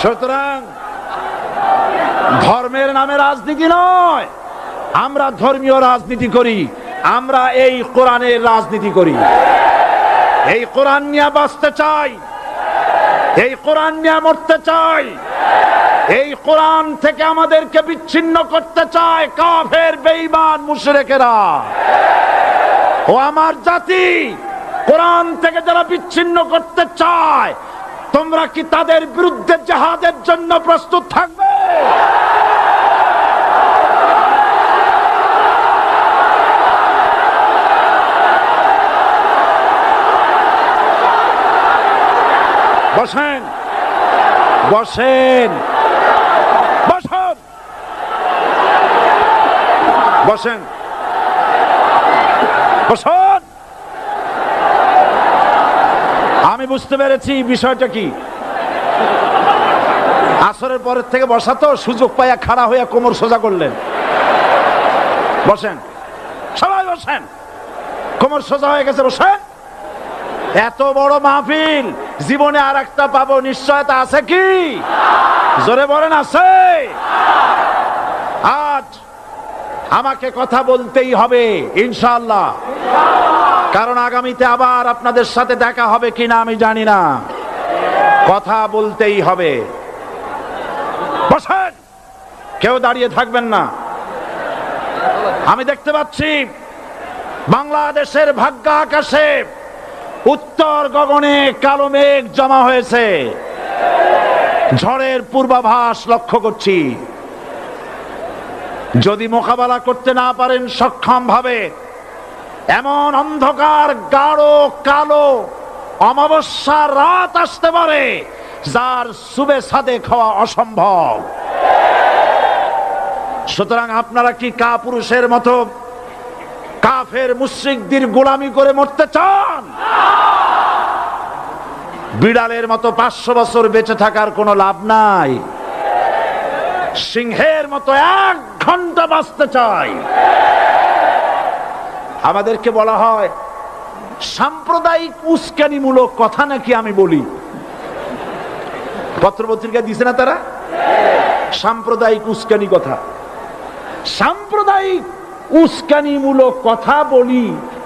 সুতরাং ধর্মের নামে রাজনীতি নয়, আমরা ধর্মীয় রাজনীতি করি, আমরা এই কোরআনের রাজনীতি করি। এই কোরআন নিয়ে বাঁচতে চাই, এই কোরআন নিয়ে মরতে চাই। এই কোরআন থেকে আমাদেরকে বিচ্ছিন্ন করতে চায় কাফের, বেঈমান, মুশরিকেরা। ও আমার জাতি, কোরআন থেকে যারা বিচ্ছিন্ন করতে চায়, তোমরা কি তাদের বিরুদ্ধে জিহাদের জন্য প্রস্তুত থাকবে? বসেন, বসেন, বসেন, বসেন, বসেন। আমি বুঝতে পেরেছি বিষয়টা কি। আসরের পরের থেকে বসা তো, সুযোগ পাইয়া খাড়া হইয়া কোমর সোজা করলেন। বসেন, সবাই বসেন। কোমর সোজা হয়ে গেছে, বসেন। এত বড় মাহফিল, জীবনে আর একটা পাবো নিশ্চয়তা আছে কি? জোরে বলেন, আছে? আজ আমাকে কথা বলতেই হবে ইনশাআল্লাহ, কারণ আগামীতে আবার আপনাদের সাথে দেখা হবে কিনা আমি জানি না। কথা বলতেই হবে। বসেন, কেউ দাঁড়িয়ে থাকবেন না। আমি দেখতে পাচ্ছি বাংলাদেশের ভাগ্য আকাশে উত্তর গগনে কালো মেঘ জমা হয়েছে। ঝড়ের পূর্বাভাস লক্ষ্য করছি। যদি মোকাবেলা করতে না পারেন সক্ষম ভাবে, এমন অন্ধকার গাঢ় কালো অমাবস্যার রাত আসতে পারে যার সুবে সাদেক হওয়া অসম্ভব। সুতরাং আপনারা কি কাপুরুষের মতো কাফের মুশরিকদের গোলামি করে মরতে চান? বিড়ালের মতো 500 বছর বেঁচে থাকার কোনো লাভ নাই। সিংহের মতো 1 ঘন্টা বাঁচতে চাই। আমাদেরকে বলা হয় সাম্প্রদায়িক উস্কানিমূলক কথা নাকি আমি বলি। পত্রপত্রিকা দিছে না তারা? সাম্প্রদায়িক উস্কানি কথা, সাম্প্রদায়িক উস্কানিমূলক কথা বলি।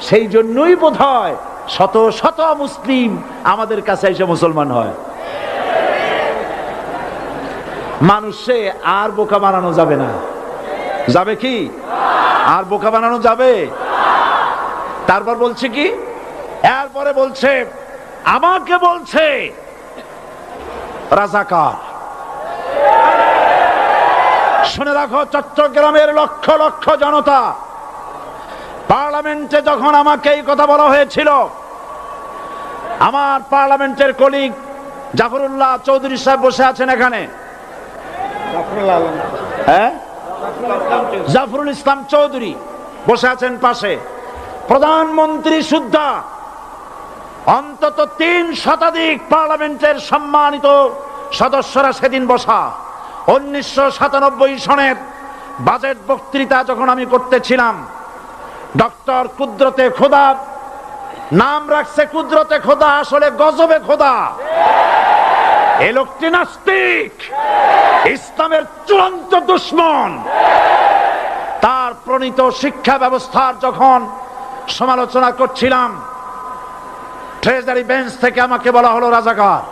সেই জন্যই বোধহয় শত শত মুসলিম আমাদের কাছে এসে মুসলমান হয়। মানুষে আর বোকা বানানো যাবে না। যাবে কি? আর বোকা বানানো যাবে? তারপর বলছে কি? এরপরে বলছে, আমাকে বলছে রাজাকার। শুনে রাখো, চট্টগ্রামের লক্ষ লক্ষ জনতা, পার্লামেন্টে যখন আমাকে এই কথা বলা হয়েছিল, আমার পার্লামেন্টের কলিগ জাফরুল্লাহ চৌধুরী সাহেব বসে আছেন এখানে। হ্যাঁ, জাফরুল ইসলাম চৌধুরী বসে আছেন পাশে। প্রধানমন্ত্রী সুদ্ধা, অন্তত 3 শতাধিক পার্লামেন্টের সম্মানিত সদস্যরা সেদিন বসা। 1997 সনের বাজেট বক্তৃতা যখন আমি করতেছিলাম, ডক্টর কুদরতে খোদা, নাম রাখছে কুদরতে খোদা, আসলে গজবে খোদা। এই লোকটি নাস্তিক, ইসলামের চূড়ান্ত দুশমন। তার প্রণীত শিক্ষা ব্যবস্থার যখন সমালোচনা করছিলাম, ট্রেজারি বেঞ্চ থেকে আমাকে বলা হলো রাজাকার।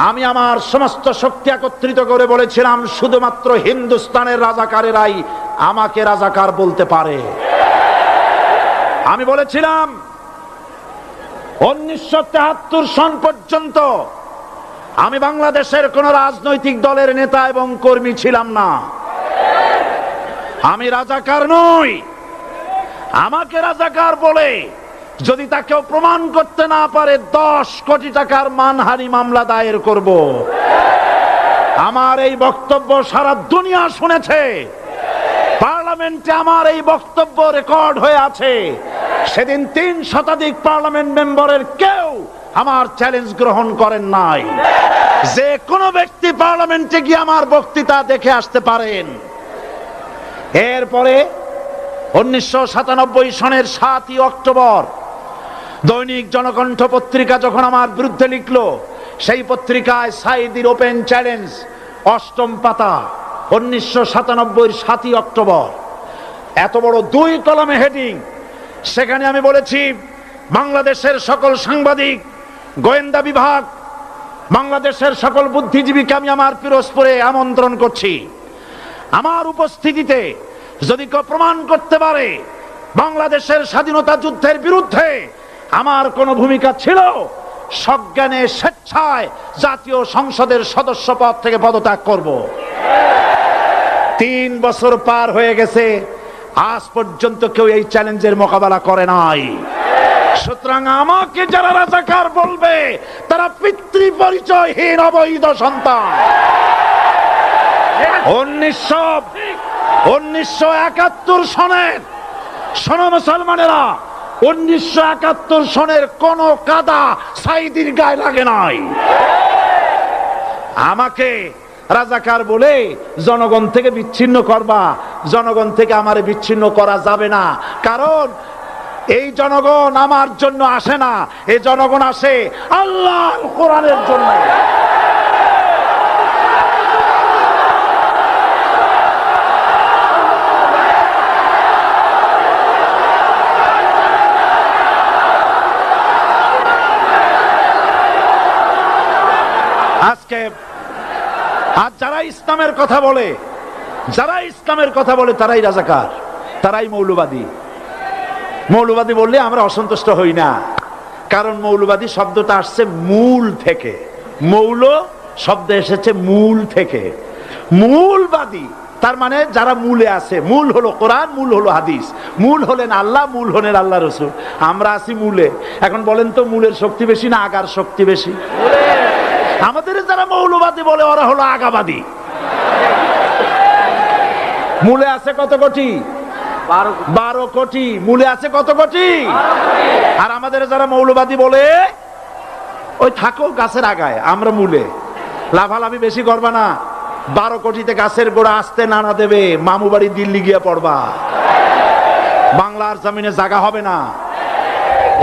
আমি আমার সমস্ত শক্তি একত্রিত করে বলেছিলাম, শুধুমাত্র হিন্দুস্তানের রাজাকারেরাই আমাকে রাজাকার বলতে পারে। আমি বলেছিলাম 1973 সন পর্যন্ত আমি বাংলাদেশের কোন রাজনৈতিক দলের নেতা এবং কর্মী ছিলাম না। আমি রাজাকার নই। আমাকে রাজাকার বলে যদি তাকেও প্রমাণ করতে না পারে 10 কোটি টাকার মানহানি মামলা দায়ের করব। আমার এই বক্তব্য সারা দুনিয়া শুনেছে। পার্লামেন্টে আমার এই বক্তব্য রেকর্ড হয়ে আছে। সেদিন 3 শতাধিক পার্লামেন্ট মেম্বারের কেউ আমার চ্যালেঞ্জ গ্রহণ করেন নাই। যে কোনো ব্যক্তি পার্লামেন্টে গিয়ে আমার বক্তৃতা দেখে আসতে পারেন। এরপরে 1997 সনের 7ই অক্টোবর দৈনিক জনকণ্ঠ পত্রিকা যখন আমার বিরুদ্ধে লিখলো, সেই পত্রিকায় সাইদির ওপেন চ্যালেঞ্জ 8ম পাতা, 1997 7ই অক্টোবর, এত বড় 2 কলমে হেডিং। সেখানে আমি বলেছি, বাংলাদেশের সকল সাংবাদিক, গোয়েন্দা বিভাগ, বাংলাদেশের সকল বুদ্ধিজীবীকে আমি আমার পিরোজপুরে আমন্ত্রণ করছি। আমার উপস্থিতিতে যদি কেউ প্রমাণ করতে পারে বাংলাদেশের স্বাধীনতা যুদ্ধের বিরুদ্ধে আমার কোনো ভূমিকা ছিল, সজ্ঞানে স্বেচ্ছায় জাতীয় সংসদের সদস্য পদ থেকে পদত্যাগ করব। 3 বছর পার হয়ে গেছে, আজ পর্যন্ত কেউ এই চ্যালেঞ্জের মোকাবেলা করে নাই। সুতরাং আমাকে যারা রাজাকার বলবে তারা পিতৃ পরিচয়হীন অবৈধ সন্তান। 1971 সনের, শোনো মুসলমানেরা, 1971 সনের কোন কাদা সাইদির গায়ে লাগে নাই। আমাকে রাজাকার বলে জনগণ থেকে বিচ্ছিন্ন করবা, জনগণ থেকে আমারে বিচ্ছিন্ন করা যাবে না। কারণ এই জনগণ আমার জন্য আসে না, এই জনগণ আসে আল্লাহর কোরআনের জন্য। আজকে আজ যারা ইসলামের কথা বলে, তারাই রাজাকার, তারাই মৌলবাদী। মৌলবাদী বললে আমরা অসন্তুষ্ট হই না, কারণ মৌলবাদী শব্দটা আসছে মূল থেকে। মৌল শব্দ এসেছে মূল থেকে। মূলবাদী তার মানে যারা মূলে আছে। মূল হলো কোরআন, মূল হলো হাদিস, মূল হলেন আল্লাহ, মূল হলেন আল্লাহ রসুল। আমরা আছি মূলে। এখন বলেন তো, মূলের শক্তি বেশি না আগার শক্তি বেশি? আমাদের যারা মৌলবাদী বলে ওরা হলো আগাবাদী। মূলে আছে কত কোটি? 12 কোটি। মূলে আছে কত কোটি? আর আমাদের যারা মৌলবাদী বলে ওই থাকো গাছের আগায়, আমরা মূলে। লাভালাভি বেশি করবা না, 12 কোটিতে গাছের গোড়া আসতে নানা দেবে, মামু বাড়ি দিল্লি গিয়ে পড়বা, বাংলার জমিনে জায়গা হবে না।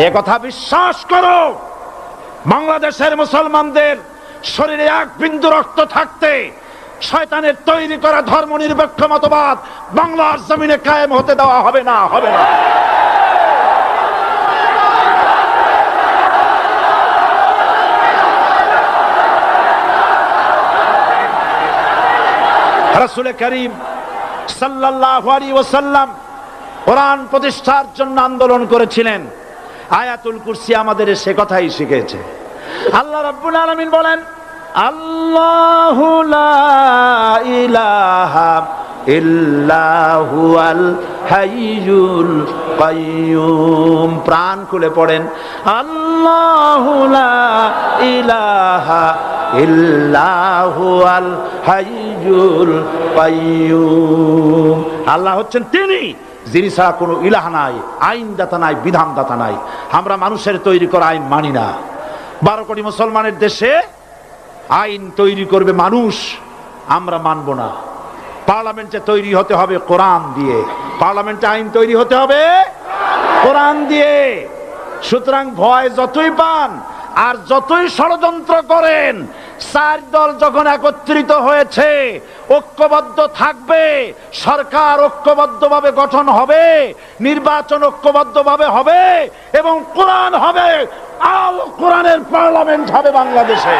এ কথা বিশ্বাস করো। বাংলাদেশের মুসলমানদের শরীরে 1 বিন্দু রক্ত থাকতে শয়তানের তৈরি করা ধর্ম নিরপেক্ষ মতবাদ বাংলার জমিনে কায়েম হতে দেওয়া হবে না, হবে না। রাসূল করিম সাল্লাল্লাহু আলাইহি ওয়াসাল্লাম কোরআন প্রতিষ্ঠার জন্য আন্দোলন করেছিলেন। আয়াতুল কুরসি আমাদের সে কথাই শিখেছে। আল্লাহ রাব্বুল আলামিন বলেন, আল্লাহু লা ইলাহা ইল্লা হুয়াল হাইয়ুল কাইয়্যুম। প্রাণ খুলে পড়েন, আল্লাহু লা ইলাহা ইল্লা হুয়াল হাইয়ুল কাইয়্যুম। আল্লাহ হচ্ছেন তিনি, যিনি ছাড়া কোনো ইলাহ নাই, আইনদাতা নাই, বিধানদাতা নাই। আমরা মানুষের তৈরি করা আইন মানি না। 12 কোটি মুসলমানের দেশে আইন তৈরি করবে মানুষ, আমরা মানব না। পার্লামেন্টে তৈরি হতে হবে কোরআন দিয়ে, পার্লামেন্টে আইন তৈরি হতে হবে কোরআন দিয়ে। সুতরাং ভয় যতই পান, আর যতই ষড়যন্ত্র করেন, চার দল যখন একত্রিত হয়েছে, ঐক্যবদ্ধ থাকবে, সরকার ঐক্যবদ্ধভাবে গঠন হবে, নির্বাচন ঐক্যবদ্ধভাবে হবে এবং কোরআন হবে, আল কোরআনের পার্লামেন্ট হবে বাংলাদেশে।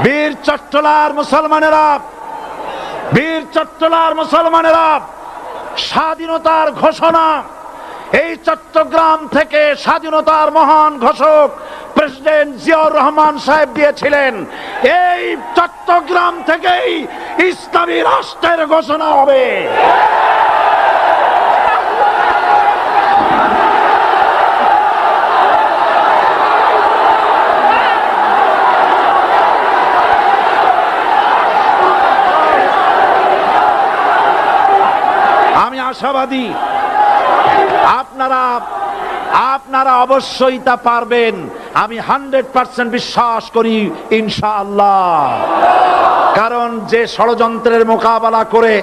বীর চট্টলার মুসলমানেরা স্বাধীনতার ঘোষণা, এই চট্টগ্রাম থেকে স্বাধীনতার মহান ঘোষক প্রেসিডেন্ট জিয়াউর রহমান সাহেব দিয়েছিলেন। এই চট্টগ্রাম থেকেই ইসলামী রাষ্ট্রের ঘোষণা হবে। আশাবাদী আপনারা অবশ্যই তা পারবেন। আমি 100% বিশ্বাস করি ইনশাআল্লাহ। কারণ যে ষড়যন্ত্রের মোকাবেলা করে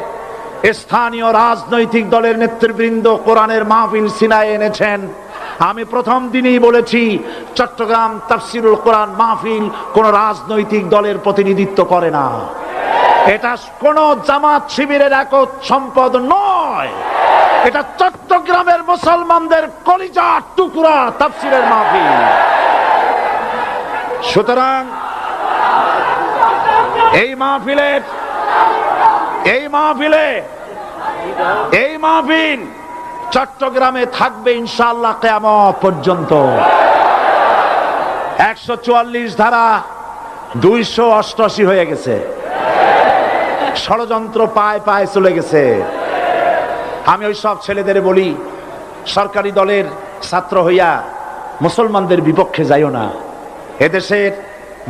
স্থানীয় রাজনৈতিক দলের নেতৃবৃন্দ কোরআনের মাহফিল সিনায় এনেছেন, আমি প্রথম দিনই বলেছি চট্টগ্রাম তাফসিরুল কোরআন মাহফিল কোন রাজনৈতিক দলের প্রতিনিধিত্ব করে না। এটা কোন জামাত শিবিরের একক সম্পদ নয়, এটা চট্টগ্রামের মুসলমানদের কলিজার টুকরা তাফসিরের মাহফিল। সুতরাং এই মাহফিল চট্টগ্রামে থাকবে ইনশাআল্লাহ কিয়ামত পর্যন্ত। 144 ধারা 288 হয়ে গেছে, ষড়যন্ত্র পায় পায় চলে গেছে। আমি ওই সব ছেলেদের বলি, সরকারি দলের ছাত্র হইয়া মুসলমানদের বিপক্ষে যাইও না। এদেশের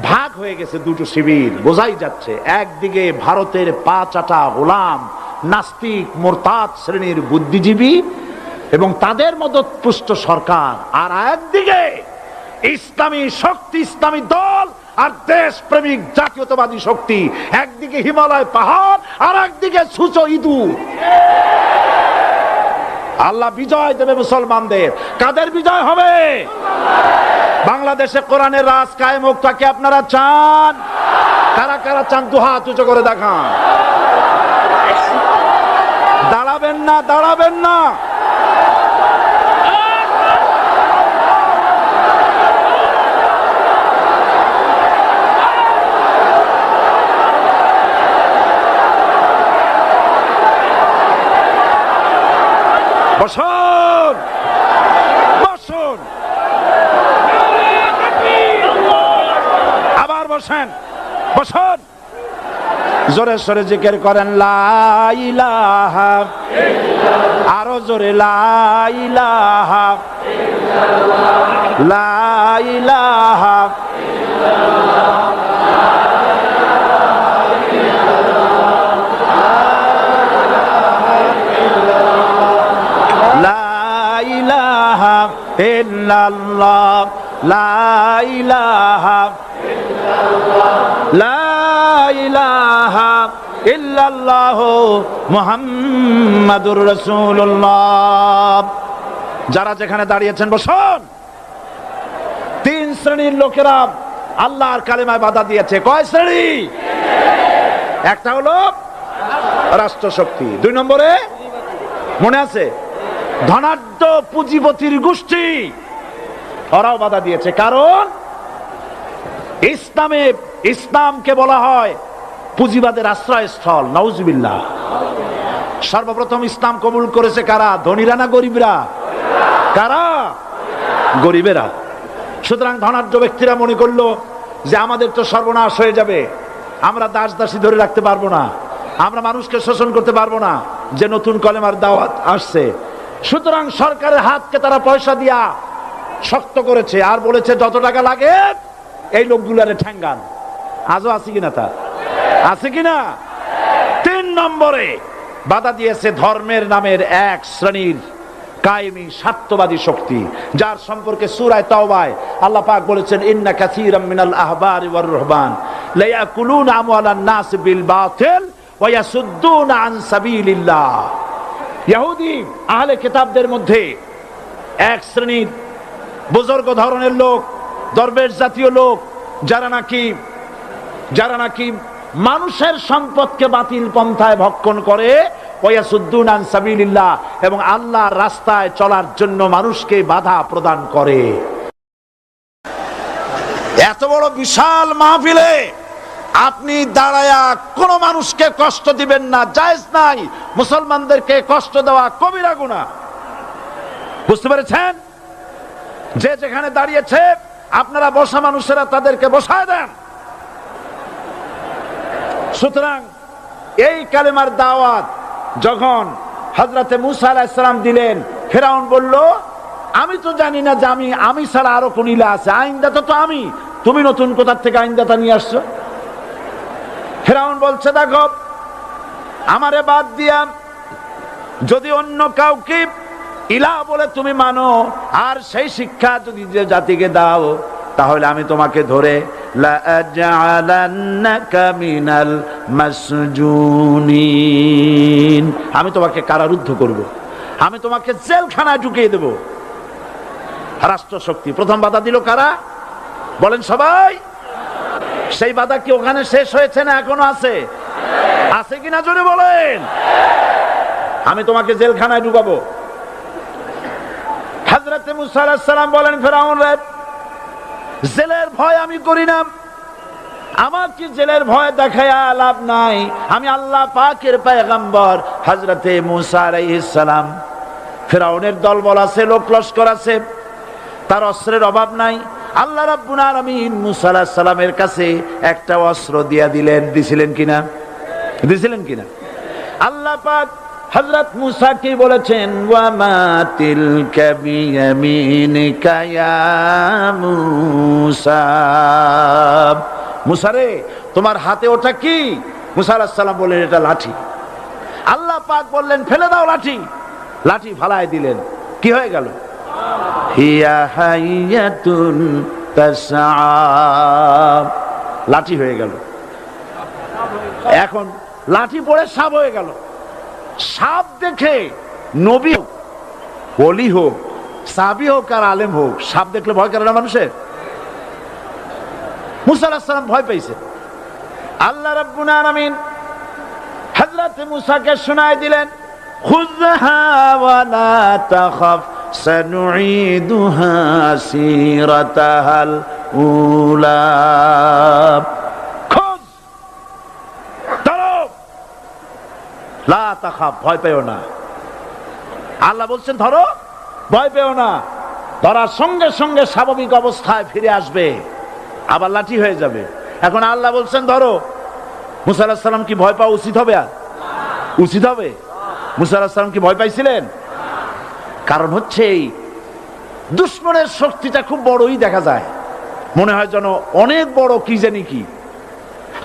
ভাগ হয়ে গেছে দুটো শিবির, বোঝাই যাচ্ছে। একদিকে ভারতের পা চাটা গোলাম নাস্তিক মোরতাদ শ্রেণীর বুদ্ধিজীবী এবং তাদের মদতপুষ্ট সরকার, আর একদিকে ইসলামী শক্তি, ইসলামী দল আর দেশ প্রেমিক জাতীয়তাবাদী শক্তি। একদিকে হিমালয় পাহাড় আর একদিকে সূচো ইঁদুর। আল্লাহ বিজয় দেবে মুসলমানদের। কাদের বিজয় হবে? বাংলাদেশে কোরআনের রাজ কায়েম হোক, তাকে আপনারা চান? কারা কারা চান দু হাত উঁচু করে দেখান। দাঁড়াবেন না। বসুন, আবার বসুন। জোরে সরে জিকির করেন লা ইলাহা, আরো জোরে লা ইলাহা, লা ইলাহা, ইল্লাল্লাহ, লা ইলাহা ইল্লাল্লাহ, লা ইলাহা ইল্লাল্লাহ মুহাম্মাদুর রাসূলুল্লাহ। যারা যেখানে দাঁড়িয়েছেন বসুন। 3 শ্রেণীর লোকেরা আল্লাহর কালেমায় বাধা দিয়েছে। কয় শ্রেণী? একটা হলো রাষ্ট্রশক্তি, 2 নম্বরে মনে আছে ধনাঢ্য পুঁজিপতির গোষ্ঠী, ওরাও বাধা দিয়েছে। কারণ ইসলামকে বলা হয় পুঁজিবাদের আশ্রয়স্থল। নাউজুবিল্লাহ। সর্বপ্রথম ইসলাম কবুল করেছে কারা? ধনীরা না গরিবরা? কারা? গরিবেরা। সুতরাং ধনাঢ্য ব্যক্তিরা মনে করলো যে আমাদের তো সর্বনাশ হয়ে যাবে, আমরা দাসী ধরে রাখতে পারবো না, আমরা মানুষকে শোষণ করতে পারবো না, যে নতুন কলেমার দাওয়াত আসছে। সুতরাং সরকারের হাতকে তারা পয়সা দিয়া শক্ত করেছে আর বলেছে যত টাকা লাগে এই লোকগুলারে ঠ্যাঙ্গান। আজও আছে কিনা? তা আছে কিনা? 3 নম্বরে বাধা দিয়েছে ধর্মের নামের এক শ্রেণীর কায়েমি স্বার্থবাদী শক্তি, যার সম্পর্কে সূরা তাওবায় আল্লাহ পাক বলেছেন ইন্না কাসীরাম মিনাল আহবারি ওয়ার রুহবান লা ইয়াকুলুনা আমওয়ালান নাস বিল বাতিল ওয়া ইয়াসুদ্দুনা আন সাবিলিল্লাহ। ইহুদি আহলে কিতাবদের মধ্যে এক শ্রেণীর বুজুর্গ ধরনের লোক, দরবেশ জাতীয় লোক, যারা নাকি মানুষের সম্পদকে বাতিল পন্থায় ভক্ষণ করে, ওয়াসুদ্দুনা আন সাবিলিল্লাহ, এবং আল্লাহর রাস্তায় চলার জন্য মানুষকে বাধা প্রদান করে। এত বড় বিশাল মাহফিলে আপনি দাঁড়ায়া কোন মানুষকে কষ্ট দিবেন না, জায়েজ নাই। মুসলমানদেরকে কষ্ট দেওয়া কবিরা গুনাহ। বুঝতে পেরেছেন? যে যেখানে দাঁড়িয়েছে আপনারা বসা মানুষেরা তাদেরকে বসায় দেন। সুতরাং এই কালেমার দাওয়াত যখন হযরতে মুসা আলাইহিস সালাম দিলেন, ফিরআউন বলল আমি তো জানি না যে আমি ছাড়া আরো কোন ইলাহ আছে, আইনদাতা তো আমি, তুমি নতুন কোথা থেকে আইনদাতা নিয়ে আসছো? ফিরআউন বলছে দেখো, আমারে বাদ দিয়া যদি অন্য কাউকে ইলাহ বলে তুমি মানো আর সেই শিক্ষা যদি যে জাতিকে দাও, তাহলে আমি তোমাকে ধরে লাআজআলান্নাকা মিনাল মাসজুনিন, আমি তোমাকে কারারুদ্ধ করব, আমি তোমাকে জেলখানায় ঢুকিয়ে দেব। রাষ্ট্র শক্তি প্রথম বাধা দিল কারা? বলেন সবাই। সেই বাধা কি ওখানে শেষ হয়েছে না এখনো আছে? আছে কিনা জোরে বলেন। আমি তোমাকে জেলখানায় ঢুকাবো। হযরতে মুসা আলাইহিস সালাম বলেন ফিরআউন রে, জেলের ভয় আমি করি না, আমার কি জেলের ভয় দেখায়া লাভ নাই, আমি আল্লাহ পাকের পয়গম্বর হযরতে মুসা আলাইহিস সালাম। ফিরআউনের দলবল আছে, লোক লস্কর আছে, তার অস্ত্রের অভাব নাই। আল্লাহ রাব্বুল আলামিন মুসা আলাইহিস সালামের কাছে একটা অস্ত্র দিয়া দিলেন। দিছিলেন কিনা? আল্লাহ পাক হযরত মুসা কি বলেছেন? ওয়া মা তিলকা বিয়ামিনিকা ইয়া মুসা, মুসা রে তোমার হাতে ওটা কি? মুসা আলাইহিস সালাম বললেন এটা লাঠি। আল্লাহ পাক বললেন ফেলে দাও লাঠি। লাঠি ফালায় দিলেন, কি হয়ে গেল? হিয়া হাইয়াতুন তাসআ, লাঠি হয়ে গেল। এখন লাঠি পড়ে সাপ হয়ে গেল। সাপ দেখে নবী হোক, ওলি হোক, সাহাবী হোক আর আলেম হোক, সাপ দেখলে ভয় করে না মানুষের? মুসা আলাইহিস সালাম ভয় পেয়েছে। আল্লাহ রাব্বুল আলামিন হযরত মুসাকে শোনায় দিলেন, খুযহা ওয়া লা তাখাফ সানুঈদুহা সিরাতাহাল উলা, খুয ধরো, লা তাখাফ ভয় পেও না। আল্লাহ বলছেন ধরো, ভয় পেও না। ধরার সঙ্গে সঙ্গে স্বাভাবিক অবস্থায় ফিরে আসবে, আবার লাঠি হয়ে যাবে। এখন আল্লাহ বলছেন ধরো। মুসা আলাইহিস সালাম কি ভয় পাওয়া উচিত হবে? উচিত হবে? মুসা আলাইহিস সালাম কি ভয় পাইছিলেন? কারণ হচ্ছে এই দুশমনের শক্তিটা খুব বড়ই দেখা যায়, মনে হয় যেন অনেক বড় কি জানি কি।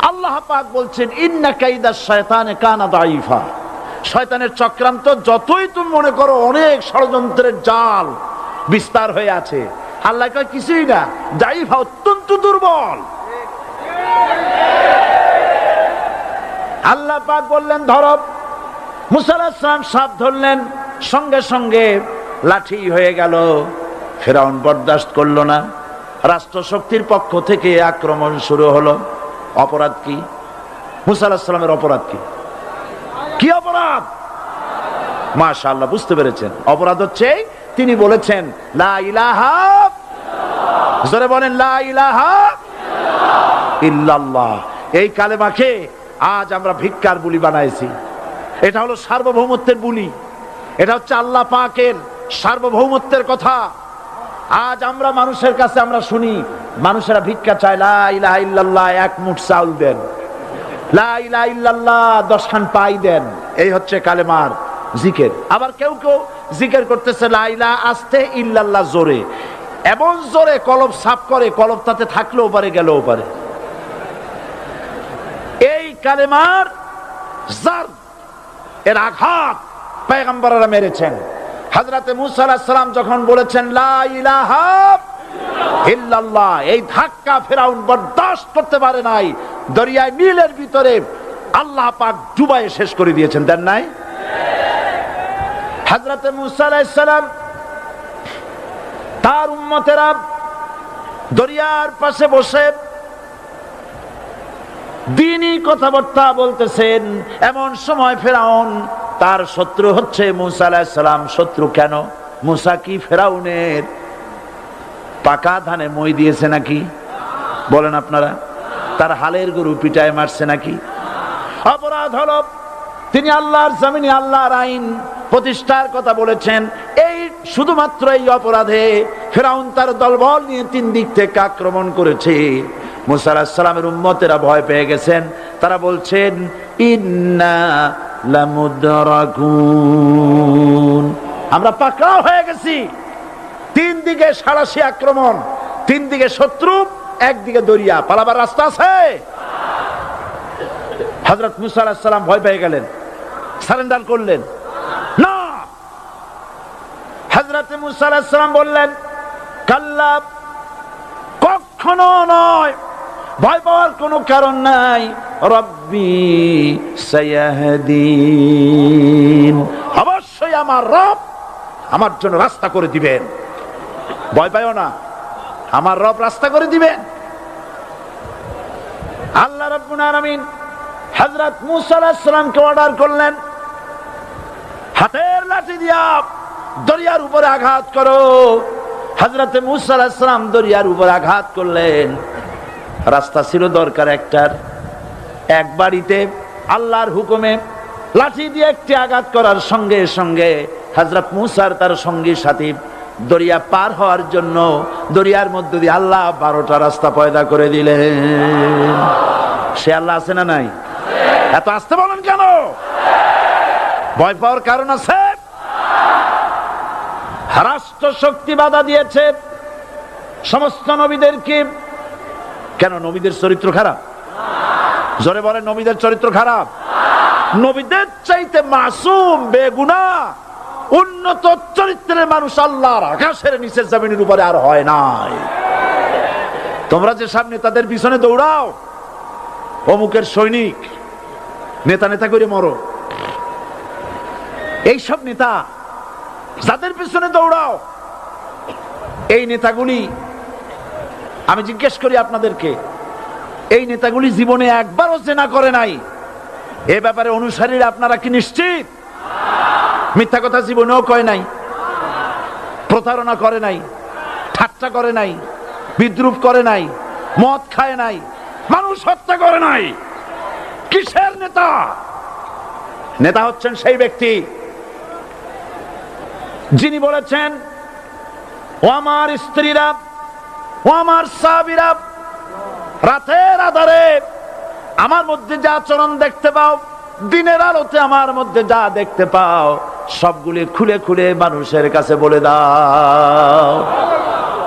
আল্লাহ পাক বলছেন ইন্না কাইদাশ শায়তানে কানা দাঈফা, শয়তানের চক্রান্ত যতই তুমি মনে করো অনেক ষড়যন্ত্রের জাল বিস্তার হয়ে আছে, আল্লাহ কয় কিছুই না, দাঈফা অত্যন্ত দুর্বল। আল্লাহ পাক বললেন ধরো। মুসা আলাইহিস সালাম সাপ ধরলেন, সঙ্গে সঙ্গে লাঠি হয়ে গেল। ফিরআউন বরদাস্ত করলো না, রাষ্ট্রশক্তির পক্ষ থেকে আক্রমণ শুরু হলো। অপরাধ কি? মুসা আলাইহিস সালামের অপরাধ কি? কি অপরাধ? মাশাআল্লাহ, বুঝতে পেরেছেন। অপরাধ হচ্ছে তিনি বলেছেন লা ইলাহা, জোরে বলেন লা ইলাহা ইল্লাল্লাহ। এই কালেমাকে আজ আমরা ভিক্ষার বুলি বানাইছি। এটা হলো সার্বভৌমত্বের বুলি, এটা হচ্ছে আল্লাহ পাকের সার্বভৌমত্বের কথা। আজ আমরা মানুষের কাছে আমরা শুনি, মানুষেরা ভিক্ষা চায়, লা ইলাহা ইল্লাল্লাহ, এক মুঠ চাউল দেন, লা ইলাহা ইল্লাল্লাহ 10 খান পাই দেন। এই হচ্ছে কালেমার জিকির। আবার কেউ কেউ জিকির করতেছে লা ইলাহা আস্তে, ইল্লাল্লাহ জোরে, এমন জোরে কলব সাফ করে, কলব তাতে থাকলেও পারে গেলেও পারে। এই কালেমার জার, এর আঘাত পয়গম্বররা মেরেছেন। হযরতে মূসা আলাইহিস সালাম যখন বলেছেন লা ইলাহা ইল্লাল্লাহ, এই ধাক্কা ফেরাউন বরদাস্ত করতে পারে নাই। দরিয়ায় নীলের ভিতরে আল্লাহ পাক ডুবাইয়ে শেষ করে দিয়েছেন, দেন নাই? হযরতে মূসা আলাইহিস সালাম তার উম্মতেরা দরিয়ার পাশে বসে দ্বীনি কথাবার্তা বলতেছেন। এমন সময় ফেরাউন, তার শত্রু হচ্ছে মূসা আলাইহিস সালাম। শত্রু কেন? মূসা কি ফেরাউনের পাকা ধানে মই দিয়েছে নাকি? বলেন আপনারা। তার হালের গরু পিটায় মারছে নাকি? অপরাধ হলো তিনি আল্লাহর জমিনে আল্লাহর আইন প্রতিষ্ঠার কথা বলেছেন। এই শুধুমাত্র এই অপরাধে ফেরাউন তার দলবল নিয়ে 3 দিক থেকে আক্রমণ করেছে। মূসা আলাইহিস সালামের উম্মতেরা ভয় পেয়ে গেছেন। তারা বলছেন ইন্না লামুদরাকুন, আমরা পাকড়াও হয়ে গেছি। 3 দিকে সাড়াশি আক্রমণ, 3 দিকে শত্রু, একদিকে দরিয়া, পালাবার রাস্তা আছে? হযরত মূসা আলাইহিস সালাম ভয় পেয়ে গেলেন, সারেন্ডার করলেন না। হযরত মূসা আলাইহিস সালাম বললেন কাল্লা, কখনো নয়, ভয় পাওয়ার কোনো কারণ নাই। রব্বি সায়াহদিন, অবশ্যই আমার রব আমার জন্য রাস্তা করে দিবেন। ভয় পাইও না, আমার রব রাস্তা করে দিবেন। আল্লাহ রাব্বুল আলামিন হযরত মূসা আলাইহিস সালামকে অর্ডার করলেন, হাতের লাঠি দিয়া দরিয়ার উপরে আঘাত করো। হযরতে মূসা আলাইহিস সালাম দরিয়ার উপরে আঘাত করলেন। রাস্তা ছিল দরকার একটার, এক বাড়িতে আল্লাহর হুকুমে লাঠি দিয়ে একটি আঘাত করার সঙ্গে সঙ্গে হযরত মূসার তার সঙ্গী সাথী দরিয়া পার হওয়ার জন্য দরিয়ার মধ্যে দিয়ে আল্লাহ 12টা রাস্তা পয়দা করে দিলেন। সে আল্লাহ আছে না নাই? এত আসতে বলেন কেন? ভয় পাওয়ার কারণ আছে? রাষ্ট্র শক্তি বাধা দিয়েছে সমস্ত নবীদেরকে। কেন? নবীদের চরিত্র খারাপ? জোরে বলেন, নবীদের চরিত্র খারাপ? নবীদের চাইতে মাসুম বেগুনাহ উন্নত চরিত্রের মানুষ আল্লাহর আকাশের নিচের জমিনের উপরে আর হয় নাই। তোমরা যে সব নেতাদের পিছনে দৌড়াও, অমুকের সৈনিক, নেতা নেতা করে মরো, এইসব নেতা যাদের পিছনে দৌড়াও, এই নেতাগুলি, আমি জিজ্ঞেস করি আপনাদেরকে, এই নেতাগুলি জীবনে একবারও জেনা করে নাই। এ ব্যাপারে অনুসারীরা আপনারা কি নিশ্চিত? মিথ্যা কথা জীবনেও কয় নাই, প্রতারণা করে নাই, ঠাট্টা করে নাই, বিদ্রুপ করে নাই, মদ খায় নাই, মানুষ হত্যা করে নাই। কিসের নেতা? নেতা হচ্ছেন সেই ব্যক্তি যিনি বলেছেন, ও আমার স্ত্রীরা, ও আমার সাহাবীরা, রাতের আধারে আমার মধ্যে যা আচরণ দেখতে পাও, দিনের আলোতে আমার মধ্যে যা দেখতে পাও, সবগুলি খুলে খুলে মানুষের কাছে বলে দাও।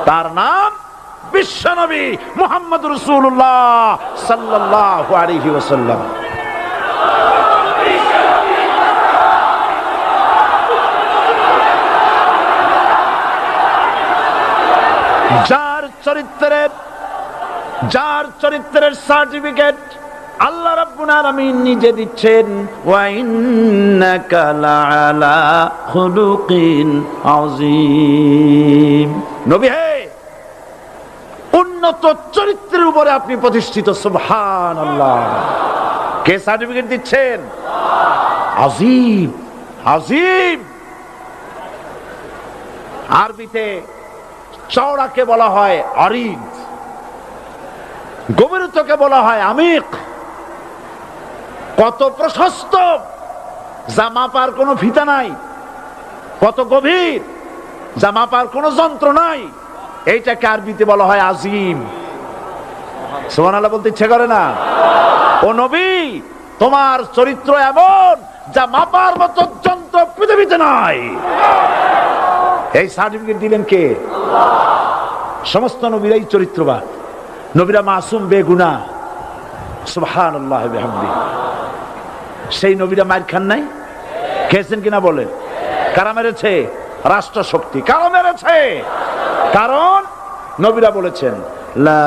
তার নাম বিশ্বনবী মুহাম্মদ রাসূলুল্লাহ সাল্লাল্লাহু আলাইহি ওয়াসাল্লাম। যার চরিত্রের সার্টিফিকেট আল্লাহ রাব্বুল আলামিন নিজে দিচ্ছেন, ওয়া ইন্নাকা লাআলা খুলুকিন আযীম। নবী হে, উন্নত চরিত্রের উপরে আপনি প্রতিষ্ঠিত। সুবহানাল্লাহ। কে সার্টিফিকেট দিচ্ছেন? আযীম, আযীম। আরবিতে চওড়াকে বলা হয় আরিদ, গভীরতাকে বলা হয় আমিক। কত প্রশস্ত, যা মাপার কোনো ফিতা নাই, কত গভীর, যা মাপার কোনো যন্ত্র নাই, এইটাকে আরবিতে বলা হয় আজিম। সুবহানাল্লাহ বলতে ইচ্ছে করে না? ও নবী, তোমার চরিত্র এমন যা মাপার মতো যন্ত্র পৃথিবীতে নাই। এই সার্টিফিকেট দিলেন কে? সমস্ত নবীরাই চরিত্রবান, নবীরা মাসুম বেগুনাহ। সুবহানাল্লাহ বিহামদিহি। সেই নবীরা মার খান নাই? খেয়েছেন কিনা বলেন? কারা মেরেছে? রাষ্ট্র শক্তি। কারো মেরেছে? কারণ নবীরা বলেছেন লা